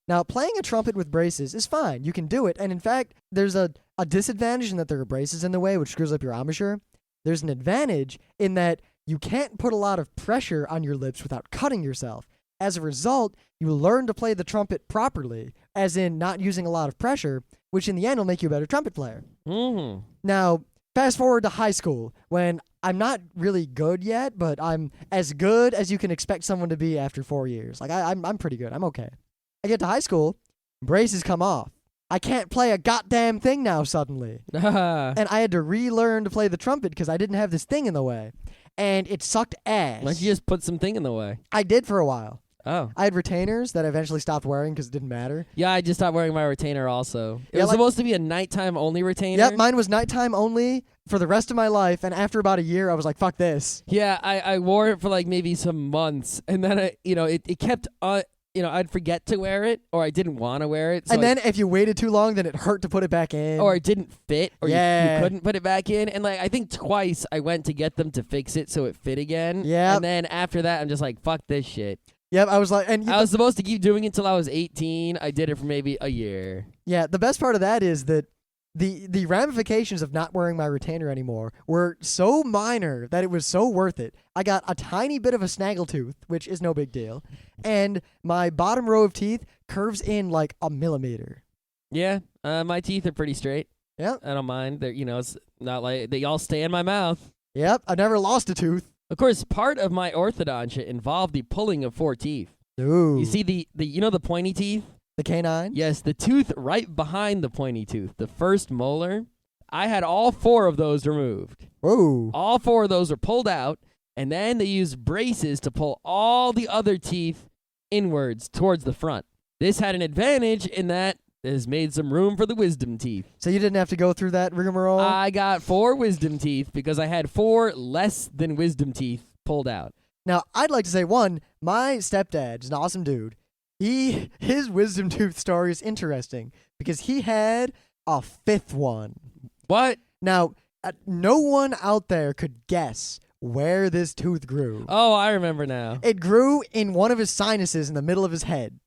Speaker 1: Now, playing a trumpet with braces is fine. You can do it. And in fact, there's a disadvantage in that there are braces in the way, which screws up your embouchure. There's an advantage in that you can't put a lot of pressure on your lips without cutting yourself. As a result, you learn to play the trumpet properly, as in not using a lot of pressure, which in the end will make you a better trumpet player.
Speaker 2: Mm-hmm.
Speaker 1: Now, fast forward to high school, when I'm not really good yet, but I'm as good as you can expect someone to be after 4 years. I'm pretty good. I'm okay. I get to high school, braces come off. I can't play a goddamn thing now suddenly. And I had to relearn to play the trumpet because I didn't have this thing in the way. And it sucked ass.
Speaker 2: Why don't you just put some thing in the way?
Speaker 1: I did for a while.
Speaker 2: Oh.
Speaker 1: I had retainers that I eventually stopped wearing because it didn't matter.
Speaker 2: Yeah, I just stopped wearing my retainer also. It
Speaker 1: Yeah,
Speaker 2: was
Speaker 1: like-
Speaker 2: supposed to be a nighttime only retainer.
Speaker 1: Yep, mine was nighttime only for the rest of my life, and after about a year, I was like, fuck this.
Speaker 2: Yeah, I wore it for like maybe some months, and then it kept I'd forget to wear it, or I didn't want to wear it. So
Speaker 1: And then if you waited too long, then it hurt to put it back in.
Speaker 2: or it didn't fit, or
Speaker 1: Yeah.
Speaker 2: you couldn't put it back in. And like I think twice I went to get them to fix it so it fit again.
Speaker 1: Yep.
Speaker 2: And then after that, I'm just like, fuck this shit.
Speaker 1: Yep, I was like, and
Speaker 2: I was supposed to keep doing it till I was 18. I did it for maybe a year.
Speaker 1: yeah, the best part of that is that the ramifications of not wearing my retainer anymore were so minor that it was so worth it. I got a tiny bit of a snaggletooth, which is no big deal, and my bottom row of teeth curves in like a millimeter.
Speaker 2: Yeah, my teeth are pretty straight.
Speaker 1: Yep.
Speaker 2: I don't mind. They're it's not like they all stay in my mouth.
Speaker 1: Yep, I never lost a tooth.
Speaker 2: Of course, part of my orthodontia involved the pulling of 4 teeth.
Speaker 1: Ooh.
Speaker 2: You see the the pointy teeth?
Speaker 1: the canine?
Speaker 2: Yes, the tooth right behind the pointy tooth, the first molar. I had all 4 of those removed.
Speaker 1: Whoa.
Speaker 2: All 4 of those were pulled out, and then they used braces to pull all the other teeth inwards towards the front. This had an advantage in that it has made some room for the wisdom teeth.
Speaker 1: So you didn't have to go through that rigmarole?
Speaker 2: I got 4 wisdom teeth because I had 4 less than wisdom teeth pulled out.
Speaker 1: Now, I'd like to say, one, my stepdad's an awesome dude. His wisdom tooth story is interesting because he had a 5th one.
Speaker 2: What?
Speaker 1: Now, no one out there could guess where this tooth grew.
Speaker 2: Oh, I remember now.
Speaker 1: It grew in one of his sinuses in the middle of his head.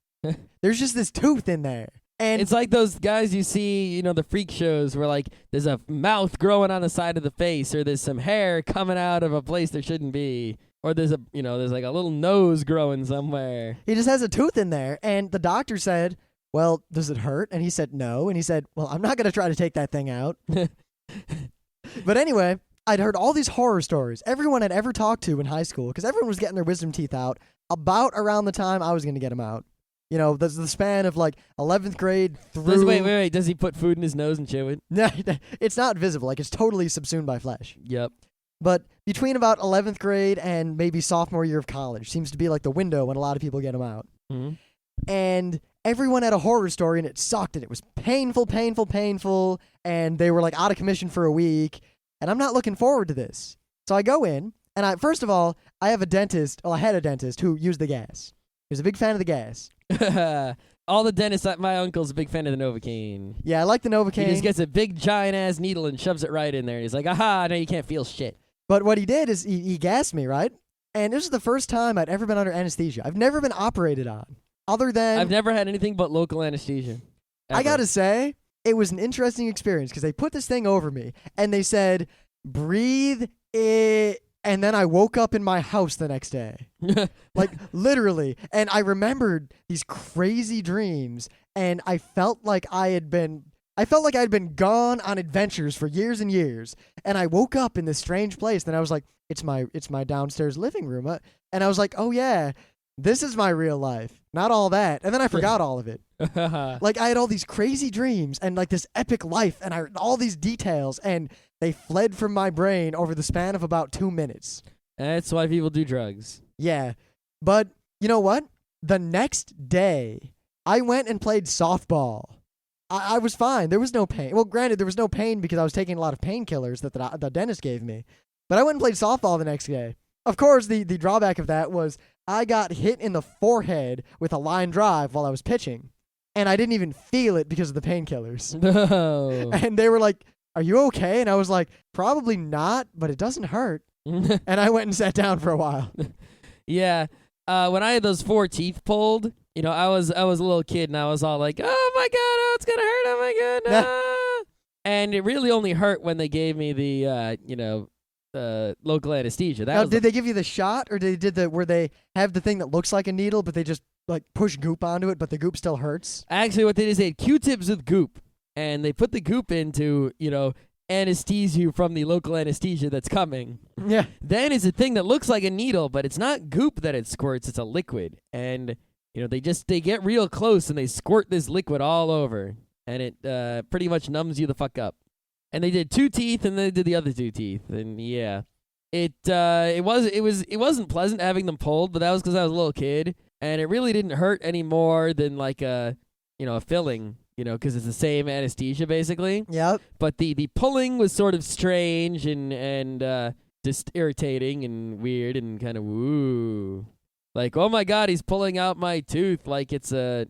Speaker 1: There's just this tooth in there. And
Speaker 2: It's like those guys you see, the freak shows where like there's a mouth growing on the side of the face, or there's some hair coming out of a place there shouldn't be, or there's there's like a little nose growing somewhere.
Speaker 1: he just has a tooth in there. And the doctor said, well, does it hurt? And he said, no. And he said, well, I'm not going to try to take that thing out. But anyway, I'd heard all these horror stories everyone had ever talked to in high school because everyone was getting their wisdom teeth out about around the time I was going to get them out. The span of like 11th grade through.
Speaker 2: Wait. Does he put food in his nose and chew it?
Speaker 1: No, it's not visible. Like, it's totally subsumed by flesh.
Speaker 2: Yep.
Speaker 1: But between about 11th grade and maybe sophomore year of college seems to be like the window when a lot of people get them out.
Speaker 2: Mm-hmm.
Speaker 1: And everyone had a horror story, and it sucked, and it was painful, and they were like out of commission for a week, and I'm not looking forward to this. So I go in, and first of all, I had a dentist who used the gas. He was a big fan of the gas.
Speaker 2: All the dentists, my uncle's a big fan of the Novocaine.
Speaker 1: Yeah, I like the Novocaine.
Speaker 2: He just gets a big giant-ass needle and shoves it right in there. He's like, aha, now you can't feel shit.
Speaker 1: But what he did is he gassed me, right? And this is the first time I'd ever been under anesthesia. I've never been operated on, other than...
Speaker 2: I've never had anything but local anesthesia.
Speaker 1: I gotta say, it was an interesting experience because they put this thing over me, and they said, breathe it, and then I woke up in my house the next day. Like, literally. And I remembered these crazy dreams, and I felt like I had been gone on adventures for years and years, and I woke up in this strange place, and I was like, it's my downstairs living room. And I was like, oh yeah, this is my real life. Not all that. And then I forgot all of it. Like, I had all these crazy dreams and like this epic life, and all these details, and they fled from my brain over the span of about 2 minutes.
Speaker 2: That's why people do drugs.
Speaker 1: Yeah. But you know what? The next day, I went and played softball. I was fine. There was no pain. Well, granted, there was no pain because I was taking a lot of painkillers that the dentist gave me. But I went and played softball the next day. Of course, the drawback of that was I got hit in the forehead with a line drive while I was pitching. And I didn't even feel it because of the painkillers.
Speaker 2: No.
Speaker 1: And they were like, are you okay? And I was like, probably not, but it doesn't hurt. And I went and sat down for a while.
Speaker 2: Yeah. When I had those 4 teeth pulled, I was a little kid, and I was all like, oh my god, oh, it's gonna hurt, oh my god, no. And it really only hurt when they gave me the local anesthesia.
Speaker 1: Now, did they give you the shot, or where they have the thing that looks like a needle, but they just like push goop onto it, but the goop still hurts?
Speaker 2: Actually, what they did is they had Q-tips with goop, and they put the goop into anesthesia you from the local anesthesia that's coming.
Speaker 1: Yeah.
Speaker 2: Then it's a thing that looks like a needle, but it's not goop that it squirts, it's a liquid. And they get real close and they squirt this liquid all over, and it pretty much numbs you the fuck up. And they did 2 teeth, and then they did the other 2 teeth, and yeah, it wasn't pleasant having them pulled, but that was because I was a little kid, and it really didn't hurt any more than like a filling, because it's the same anesthesia basically.
Speaker 1: Yep.
Speaker 2: But the pulling was sort of strange and just irritating and weird and kind of woo. Like, oh my God, he's pulling out my tooth like it's a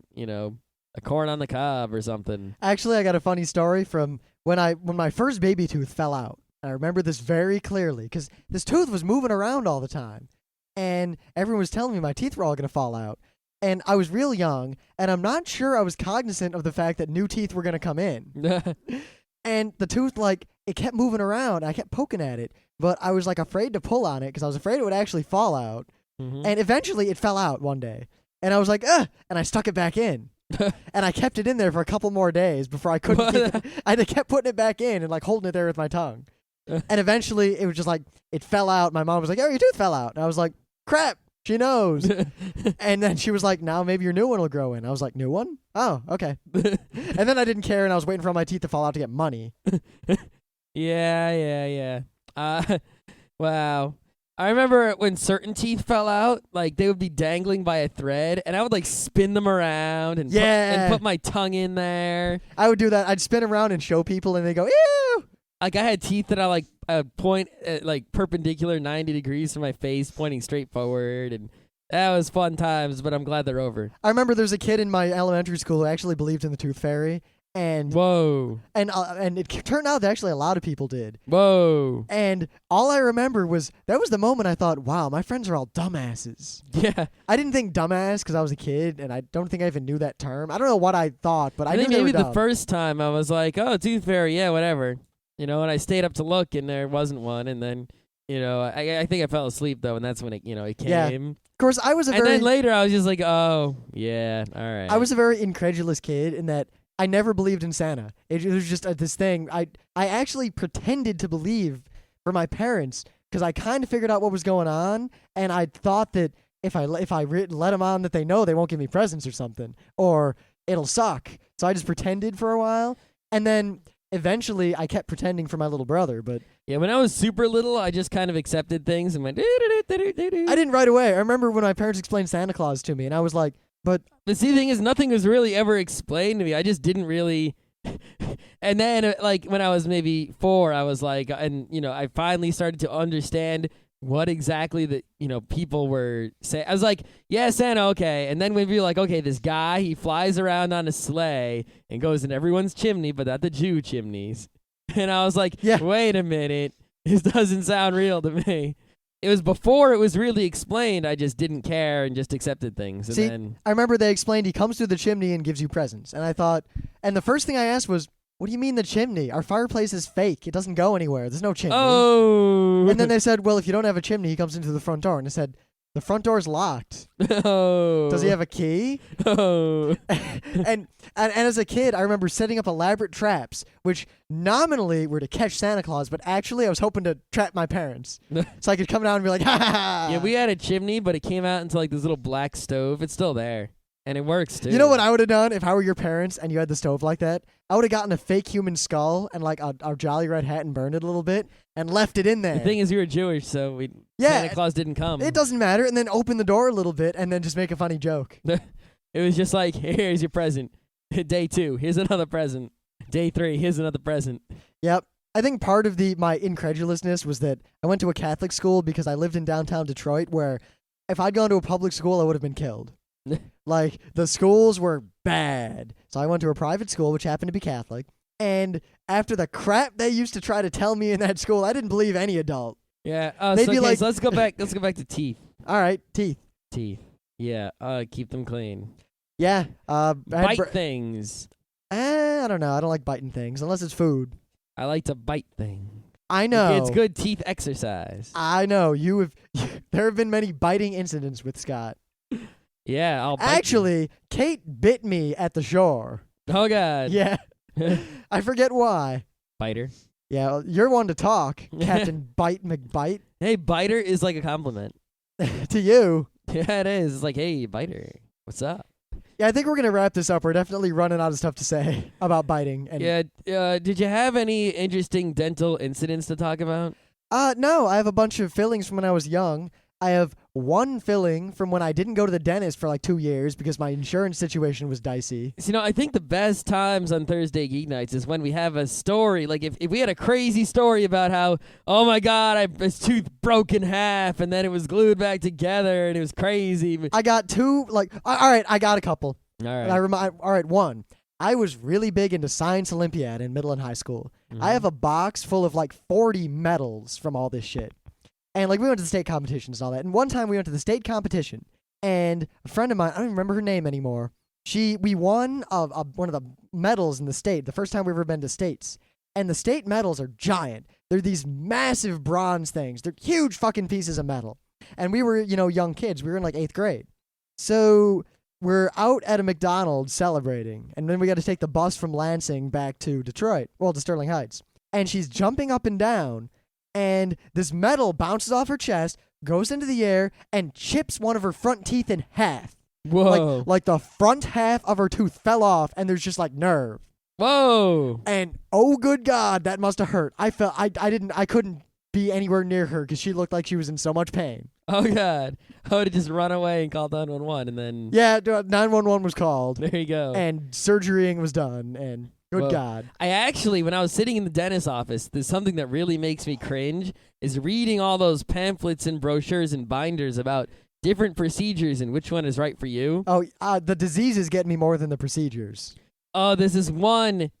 Speaker 2: corn on the cob or something.
Speaker 1: Actually, I got a funny story from when my first baby tooth fell out. I remember this very clearly because this tooth was moving around all the time. And everyone was telling me my teeth were all going to fall out. And I was real young, and I'm not sure I was cognizant of the fact that new teeth were going to come in. And the tooth, like, it kept moving around. I kept poking at it. But I was, like, afraid to pull on it because I was afraid it would actually fall out.
Speaker 2: Mm-hmm.
Speaker 1: And eventually it fell out one day. And I was like, ugh! And I stuck it back in. And I kept it in there for a couple more days before I couldn't keep it. I kept putting it back in and, like, holding it there with my tongue. And eventually it was just like, it fell out. My mom was like, oh, your tooth fell out. And I was like, crap, she knows. And then she was like, now maybe your new one will grow in. I was like, new one? Oh, okay. And then I didn't care, and I was waiting for all my teeth to fall out to get money.
Speaker 2: Yeah. Wow. I remember when certain teeth fell out, like they would be dangling by a thread, and I would like spin them around and put my tongue in there.
Speaker 1: I would do that. I'd spin around and show people, and they go, ew!
Speaker 2: Like I had teeth that I would point at like perpendicular 90 degrees from my face, pointing straight forward, and that was fun times, but I'm glad they're over.
Speaker 1: I remember there's a kid in my elementary school who actually believed in the tooth fairy. And
Speaker 2: whoa.
Speaker 1: And it turned out that actually a lot of people did.
Speaker 2: Whoa.
Speaker 1: And all I remember was that was the moment I thought, wow, my friends are all dumbasses.
Speaker 2: Yeah.
Speaker 1: I didn't think dumbass because I was a kid, and I don't think I even knew that term. I don't know what I thought, but I
Speaker 2: think
Speaker 1: knew they
Speaker 2: maybe
Speaker 1: were dumb.
Speaker 2: the first time I was like, oh, tooth fairy, yeah, whatever. And I stayed up to look, and there wasn't one, and then, I think I fell asleep, though, and that's when it came.
Speaker 1: Yeah. Of course, I was a
Speaker 2: and then later I was just like, oh, yeah, all right.
Speaker 1: I was a very incredulous kid in that I never believed in Santa. It was just this thing. I actually pretended to believe for my parents because I kind of figured out what was going on, and I thought that if I let them on that they know they won't give me presents or something, or it'll suck. So I just pretended for a while, and then eventually I kept pretending for my little brother. But
Speaker 2: yeah, when I was super little, I just kind of accepted things and went.
Speaker 1: I didn't right away. I remember when my parents explained Santa Claus to me, and I was like, But
Speaker 2: see, the thing is, nothing was really ever explained to me. I just didn't really. And then, like, when I was maybe 4, I was like, and, I finally started to understand what exactly the, people were saying. I was like, yeah, Santa, okay. And then we'd be like, okay, this guy, he flies around on a sleigh and goes in everyone's chimney, but not the Jew chimneys. And I was like,
Speaker 1: yeah.
Speaker 2: Wait a minute. This doesn't sound real to me. It was before it was really explained. I just didn't care and just accepted things. And then
Speaker 1: I remember they explained he comes through the chimney and gives you presents. And I thought, and the first thing I asked was, what do you mean the chimney? Our fireplace is fake. It doesn't go anywhere. There's no chimney.
Speaker 2: Oh.
Speaker 1: And then they said, well, if you don't have a chimney, he comes into the front door. And I said, the front door's locked.
Speaker 2: Oh.
Speaker 1: Does he have a key?
Speaker 2: Oh.
Speaker 1: and as a kid, I remember setting up elaborate traps, which nominally were to catch Santa Claus, but actually I was hoping to trap my parents. So I could come down and be like, ha ha ha.
Speaker 2: Yeah, we had a chimney, but it came out into like this little black stove. It's still there. And it works, too.
Speaker 1: You know what I would have done if I were your parents and you had the stove like that? I would have gotten a fake human skull and like a Jolly Red hat and burned it a little bit and left it in there.
Speaker 2: The thing is, you were Jewish, so Santa Claus didn't come.
Speaker 1: It doesn't matter. And then open the door a little bit and then just make a funny joke.
Speaker 2: It was just like, here's your present. Day 2, here's another present. Day 3, here's another present.
Speaker 1: Yep. I think part of my incredulousness was that I went to a Catholic school because I lived in downtown Detroit, where if I'd gone to a public school, I would have been killed. Like, the schools were bad. So I went to a private school, which happened to be Catholic. And after the crap they used to try to tell me in that school, I didn't believe any adult.
Speaker 2: Yeah.
Speaker 1: Maybe
Speaker 2: So let's go back. Let's go back to teeth.
Speaker 1: All right, teeth.
Speaker 2: Teeth. Yeah. Keep them clean.
Speaker 1: Yeah.
Speaker 2: Bite things.
Speaker 1: I don't know. I don't like biting things unless it's food.
Speaker 2: I like to bite things.
Speaker 1: I know.
Speaker 2: It's good teeth exercise.
Speaker 1: I know. There have been many biting incidents with Scott.
Speaker 2: Yeah, I'll bite
Speaker 1: Actually,
Speaker 2: you.
Speaker 1: Kate bit me at the shore.
Speaker 2: Oh, God.
Speaker 1: Yeah. I forget why.
Speaker 2: Biter.
Speaker 1: Yeah, well, you're one to talk, Captain Bite McBite.
Speaker 2: Hey, biter is like a compliment.
Speaker 1: To you.
Speaker 2: Yeah, it is. It's like, hey, biter, what's up?
Speaker 1: Yeah, I think we're going to wrap this up. We're definitely running out of stuff to say about biting. And
Speaker 2: Yeah, did you have any interesting dental incidents to talk about?
Speaker 1: No, I have a bunch of fillings from when I was young. I have one filling from when I didn't go to the dentist for like 2 years because my insurance situation was dicey.
Speaker 2: So, I think the best times on Thursday Geek Nights is when we have a story. Like if we had a crazy story about how, oh my God, his tooth broke in half and then it was glued back together and it was crazy.
Speaker 1: I got two, like, all right, I got a couple.
Speaker 2: All right.
Speaker 1: All right, one. I was really big into Science Olympiad in middle and high school. I have a box full of like 40 medals from all this shit. And like we went to the state competitions and all that. And one time we went to the state competition, and a friend of mine, I don't even remember her name anymore. We won one of the medals in the state. The first time we've ever been to states, and the state medals are giant. They're these massive bronze things. They're huge fucking pieces of metal. And we were, young kids. We were in like 8th grade. So we're out at a McDonald's celebrating, and then we got to take the bus from Lansing back to Detroit, to Sterling Heights. And she's jumping up and down. And this metal bounces off her chest, goes into the air, and chips one of her front teeth in half.
Speaker 2: Whoa.
Speaker 1: Like the front half of her tooth fell off, and there's just like nerve.
Speaker 2: Whoa.
Speaker 1: And oh good God, that must have hurt. I couldn't be anywhere near her because she looked like she was in so much pain.
Speaker 2: Oh God. I would have just run away and called 911 and then...
Speaker 1: Yeah, 911 was called.
Speaker 2: There you go.
Speaker 1: And surgerying was done, and... Good God.
Speaker 2: I actually, when I was sitting in the dentist's office, there's something that really makes me cringe, is reading all those pamphlets and brochures and binders about different procedures and which one is right for you.
Speaker 1: Oh, the diseases get me more than the procedures.
Speaker 2: Oh, this is one.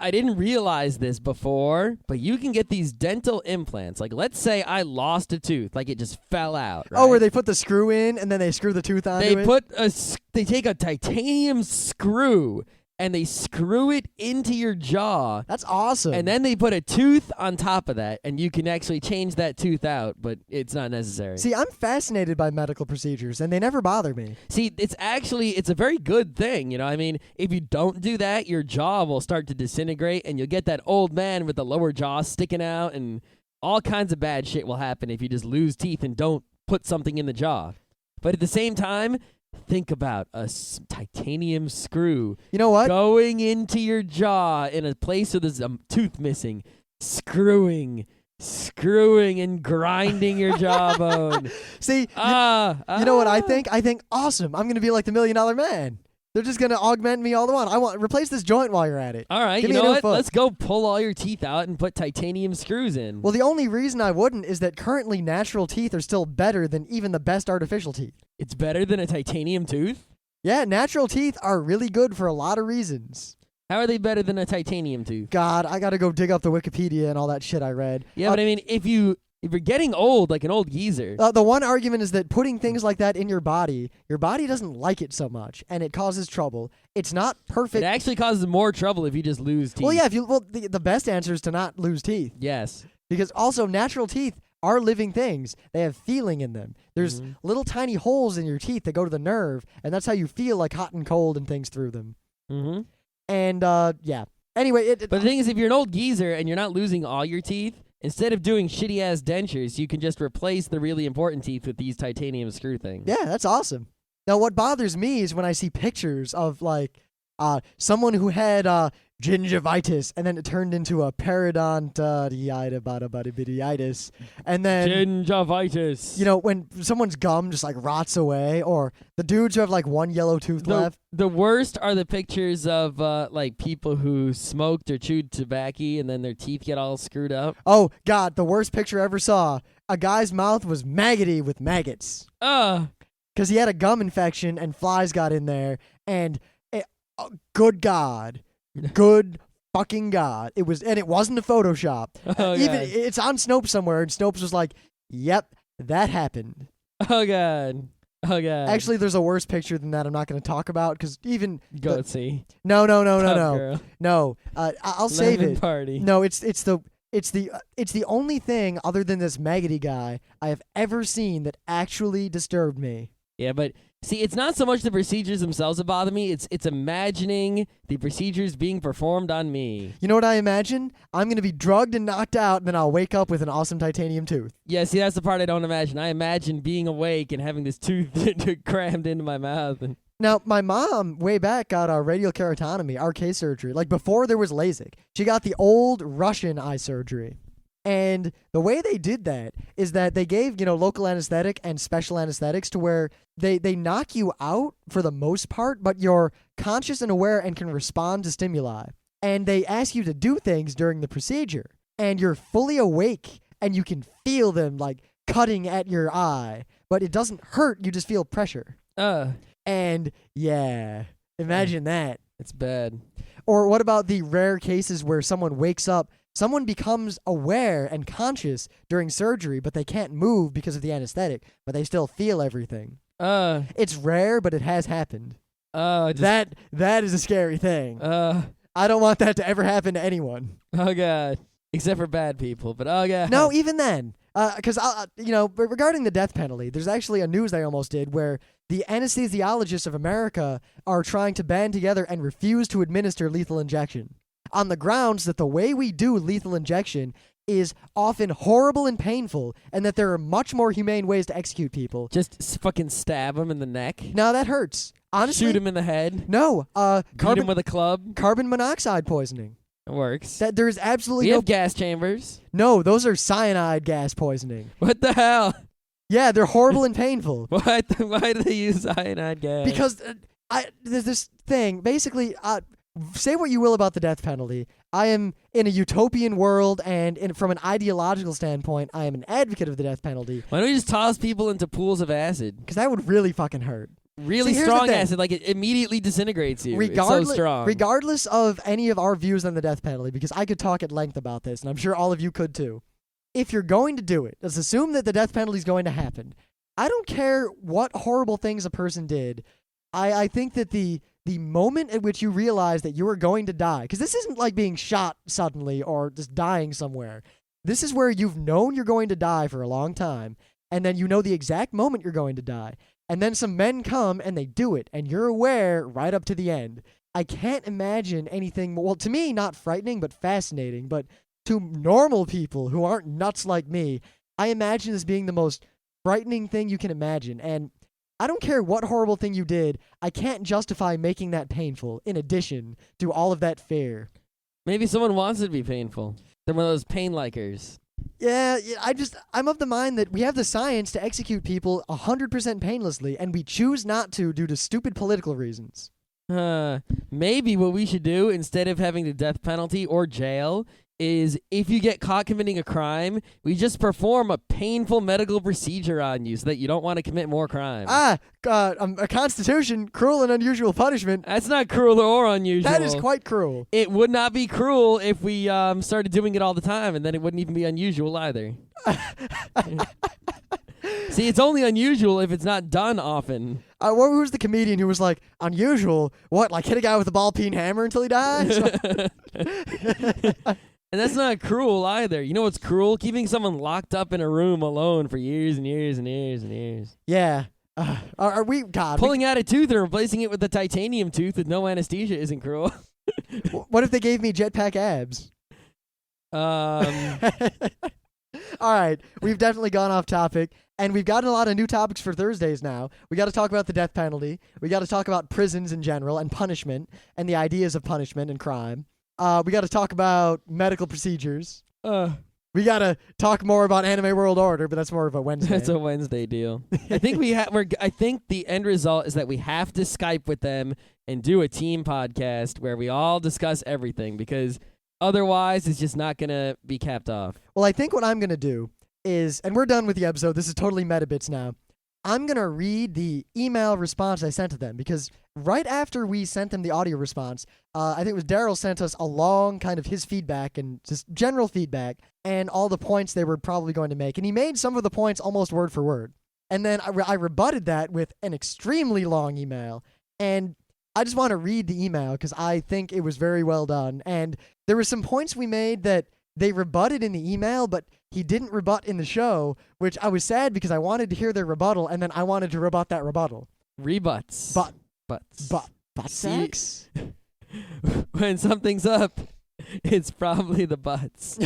Speaker 2: I didn't realize this before, but you can get these dental implants. Like, let's say I lost a tooth, like it just fell out. Right?
Speaker 1: Oh, where they put the screw in and then they screw the tooth onto it?
Speaker 2: They take a titanium screw and they screw it into your jaw.
Speaker 1: That's awesome.
Speaker 2: And then they put a tooth on top of that, and you can actually change that tooth out, but it's not necessary.
Speaker 1: See, I'm fascinated by medical procedures, and they never bother me.
Speaker 2: See, it's a very good thing, I mean, if you don't do that, your jaw will start to disintegrate, and you'll get that old man with the lower jaw sticking out, and all kinds of bad shit will happen if you just lose teeth and don't put something in the jaw. But at the same time, think about a titanium screw.
Speaker 1: You know what?
Speaker 2: Going into your jaw in a place where there's a tooth missing, screwing and grinding your jawbone.
Speaker 1: See, you know what I think? I think, awesome. I'm going to be like the $1 Million Man. They're just going to augment me all they want. Replace this joint while you're at it.
Speaker 2: All right,
Speaker 1: Give
Speaker 2: you
Speaker 1: me
Speaker 2: know
Speaker 1: a new
Speaker 2: what?
Speaker 1: foot.
Speaker 2: Let's go pull all your teeth out and put titanium screws in.
Speaker 1: Well, the only reason I wouldn't is that currently natural teeth are still better than even the best artificial teeth.
Speaker 2: It's better than a titanium tooth?
Speaker 1: Yeah, natural teeth are really good for a lot of reasons.
Speaker 2: How are they better than a titanium tooth?
Speaker 1: God, I got to go dig up the Wikipedia and all that shit I read.
Speaker 2: Yeah, but I mean, if you're getting old, like an old geezer.
Speaker 1: The one argument is that putting things like that in your body doesn't like it so much, and it causes trouble. It's not perfect.
Speaker 2: It actually causes more trouble if you just lose teeth.
Speaker 1: Well, yeah, the best answer is to not lose teeth.
Speaker 2: Yes.
Speaker 1: Because also natural teeth are living things. They have feeling in them. There's little tiny holes in your teeth that go to the nerve, and that's how you feel like hot and cold and things through them.
Speaker 2: Mm-hmm.
Speaker 1: And, yeah. Anyway.
Speaker 2: But the thing is, if you're an old geezer and you're not losing all your teeth, instead of doing shitty-ass dentures, you can just replace the really important teeth with these titanium screw things.
Speaker 1: Yeah, that's awesome. Now, what bothers me is when I see pictures of, like, someone who had gingivitis, and then it turned into a periodontitis, and then...
Speaker 2: Gingivitis.
Speaker 1: When someone's gum just, like, rots away, or the dudes who have, like, one yellow tooth left.
Speaker 2: The worst are the pictures of, like, people who smoked or chewed tobacco, and then their teeth get all screwed up.
Speaker 1: Oh, God, the worst picture I ever saw. A guy's mouth was maggoty with maggots. Because he had a gum infection, and flies got in there, and... good God. Good fucking God. It wasn't a Photoshop. It's on Snopes somewhere, and Snopes was like, yep, that happened.
Speaker 2: Oh, God. Oh, God.
Speaker 1: Actually, there's a worse picture than that I'm not going to talk about, because even...
Speaker 2: Go see.
Speaker 1: No.
Speaker 2: Girl.
Speaker 1: No. I'll save it.
Speaker 2: Party.
Speaker 1: No, it's the only thing other than this maggoty guy I have ever seen that actually disturbed me.
Speaker 2: Yeah, but see, it's not so much the procedures themselves that bother me. It's imagining the procedures being performed on me.
Speaker 1: You know what I imagine? I'm going to be drugged and knocked out, and then I'll wake up with an awesome titanium tooth.
Speaker 2: Yeah, see, that's the part I don't imagine. I imagine being awake and having this tooth crammed into my mouth.
Speaker 1: Now, my mom, way back, got a radial keratotomy, RK surgery, like before there was LASIK. She got the old Russian eye surgery. And the way they did that is that they gave, local anesthetic and special anesthetics to where they knock you out for the most part, but you're conscious and aware and can respond to stimuli. And they ask you to do things during the procedure, and you're fully awake and you can feel them like cutting at your eye, but it doesn't hurt. You just feel pressure. And yeah, imagine that.
Speaker 2: It's bad.
Speaker 1: Or what about the rare cases where someone wakes up, someone becomes aware and conscious during surgery, but they can't move because of the anesthetic, but they still feel everything. It's rare, but it has happened. That is a scary thing. I don't want that to ever happen to anyone.
Speaker 2: Oh, God. Except for bad people, but oh, God.
Speaker 1: No, even then. Because, regarding the death penalty, there's actually a news I almost did where the anesthesiologists of America are trying to band together and refuse to administer lethal injection on the grounds that the way we do lethal injection is often horrible and painful, and that there are much more humane ways to execute people.
Speaker 2: Just fucking stab him in the neck.
Speaker 1: No, that hurts. Honestly,
Speaker 2: shoot him in the head.
Speaker 1: No,
Speaker 2: beat him with a club.
Speaker 1: Carbon monoxide poisoning.
Speaker 2: It works.
Speaker 1: That there is absolutely
Speaker 2: we have gas chambers.
Speaker 1: No, those are cyanide gas poisoning.
Speaker 2: What the hell?
Speaker 1: Yeah, they're horrible and painful.
Speaker 2: Why do they use cyanide gas?
Speaker 1: Because there's this thing. Basically, say what you will about the death penalty. I am in a utopian world, and from an ideological standpoint, I am an advocate of the death penalty.
Speaker 2: Why don't we just toss people into pools of acid?
Speaker 1: Because that would really fucking hurt.
Speaker 2: Really strong acid, like it immediately disintegrates you. It's so strong.
Speaker 1: Regardless of any of our views on the death penalty, because I could talk at length about this, and I'm sure all of you could too. If you're going to do it, let's assume that the death penalty is going to happen. I don't care what horrible things a person did. I think that the moment at which you realize that you are going to die, because this isn't like being shot suddenly or just dying somewhere. This is where you've known you're going to die for a long time, and then you know the exact moment you're going to die. And then some men come and they do it, and you're aware right up to the end. I can't imagine anything, well, to me, not frightening, but fascinating. But to normal people who aren't nuts like me, I imagine this being the most frightening thing you can imagine. And I don't care what horrible thing you did, I can't justify making that painful in addition to all of that fear.
Speaker 2: Maybe someone wants it to be painful. They're one of those pain likers.
Speaker 1: Yeah, I'm of the mind that we have the science to execute people 100% painlessly, and we choose not to due to stupid political reasons.
Speaker 2: Maybe what we should do instead of having the death penalty or jail is if you get caught committing a crime, we just perform a painful medical procedure on you so that you don't want to commit more crime.
Speaker 1: A constitution, cruel and unusual punishment.
Speaker 2: That's not cruel or unusual.
Speaker 1: That is quite cruel.
Speaker 2: It would not be cruel if we started doing it all the time, and then it wouldn't even be unusual either. See, it's only unusual if it's not done often.
Speaker 1: What was the comedian who was like, unusual? What, like hit a guy with a ball-peen hammer until he dies?
Speaker 2: And that's not cruel either. You know what's cruel? Keeping someone locked up in a room alone for years and years and years and years.
Speaker 1: Yeah. Are we, God.
Speaker 2: Pulling out a tooth and replacing it with a titanium tooth with no anesthesia isn't cruel.
Speaker 1: What if they gave me jetpack abs? All right. We've definitely gone off topic, and we've gotten a lot of new topics for Thursdays now. We got to talk about the death penalty. We got to talk about prisons in general and punishment and the ideas of punishment and crime. We got to talk about medical procedures. We got to talk more about Anime World Order, but that's more of a Wednesday.
Speaker 2: That's a Wednesday deal. I think I think the end result is that we have to Skype with them and do a team podcast where we all discuss everything, because otherwise it's just not going to be capped off.
Speaker 1: Well, I think what I'm going to do is, and we're done with the episode. This is totally meta bits now. I'm going to read the email response I sent to them, because right after we sent them the audio response, I think it was Daryl sent us a long kind of his feedback and just general feedback and all the points they were probably going to make. And he made some of the points almost word for word. And then I rebutted that with an extremely long email. And I just want to read the email because I think it was very well done. And there were some points we made that they rebutted in the email, but he didn't rebut in the show, which I was sad because I wanted to hear their rebuttal, and then I wanted to rebut that rebuttal.
Speaker 2: Rebuts.
Speaker 1: Butt sex?
Speaker 2: When something's up, it's probably the butts.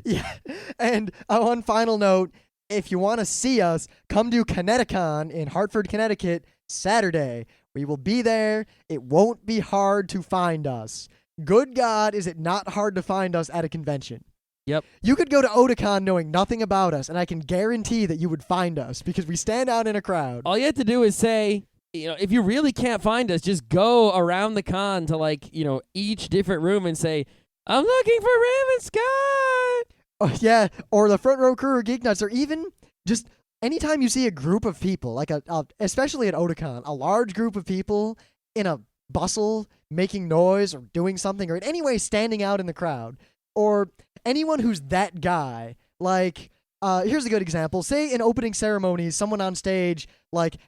Speaker 1: Yeah. And on one final note, if you want to see us, come to Kineticon in Hartford, Connecticut, Saturday. We will be there. It won't be hard to find us. good God, is it not hard to find us at a convention?
Speaker 2: Yep.
Speaker 1: You could go to Otakon knowing nothing about us, and I can guarantee that you would find us because we stand out in a crowd.
Speaker 2: All you have to do is say, if you really can't find us, just go around the con to each different room and say, I'm looking for Ram and Scott.
Speaker 1: Oh, yeah, or the front row crew or Geeknights, or even just anytime you see a group of people, like especially at Otakon, a large group of people in a bustle, making noise or doing something, or in any way standing out in the crowd, or anyone who's that guy, here's a good example. Say in opening ceremonies, someone on stage,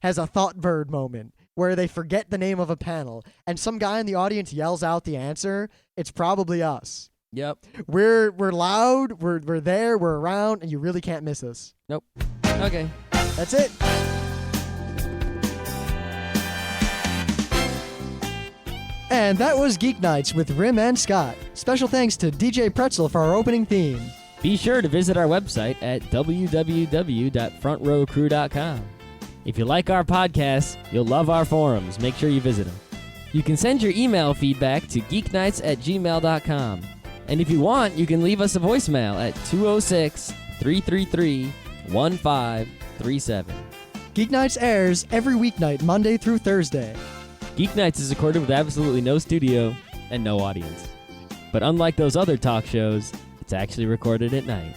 Speaker 1: has a thought bird moment where they forget the name of a panel, and some guy in the audience yells out the answer. It's probably us.
Speaker 2: Yep.
Speaker 1: We're loud, we're there, we're around, and you really can't miss us.
Speaker 2: Nope. Okay.
Speaker 1: That's it. And that was Geeknights with Rim and Scott. Special thanks to DJ Pretzel for our opening theme.
Speaker 2: Be sure to visit our website at www.frontrowcrew.com. If you like our podcasts, you'll love our forums. Make sure you visit them. You can send your email feedback to geeknights@gmail.com. And if you want, you can leave us a voicemail at 206-333-1537.
Speaker 1: Geeknights airs every weeknight, Monday through Thursday.
Speaker 2: Geeknights is recorded with absolutely no studio and no audience. But unlike those other talk shows, it's actually recorded at night.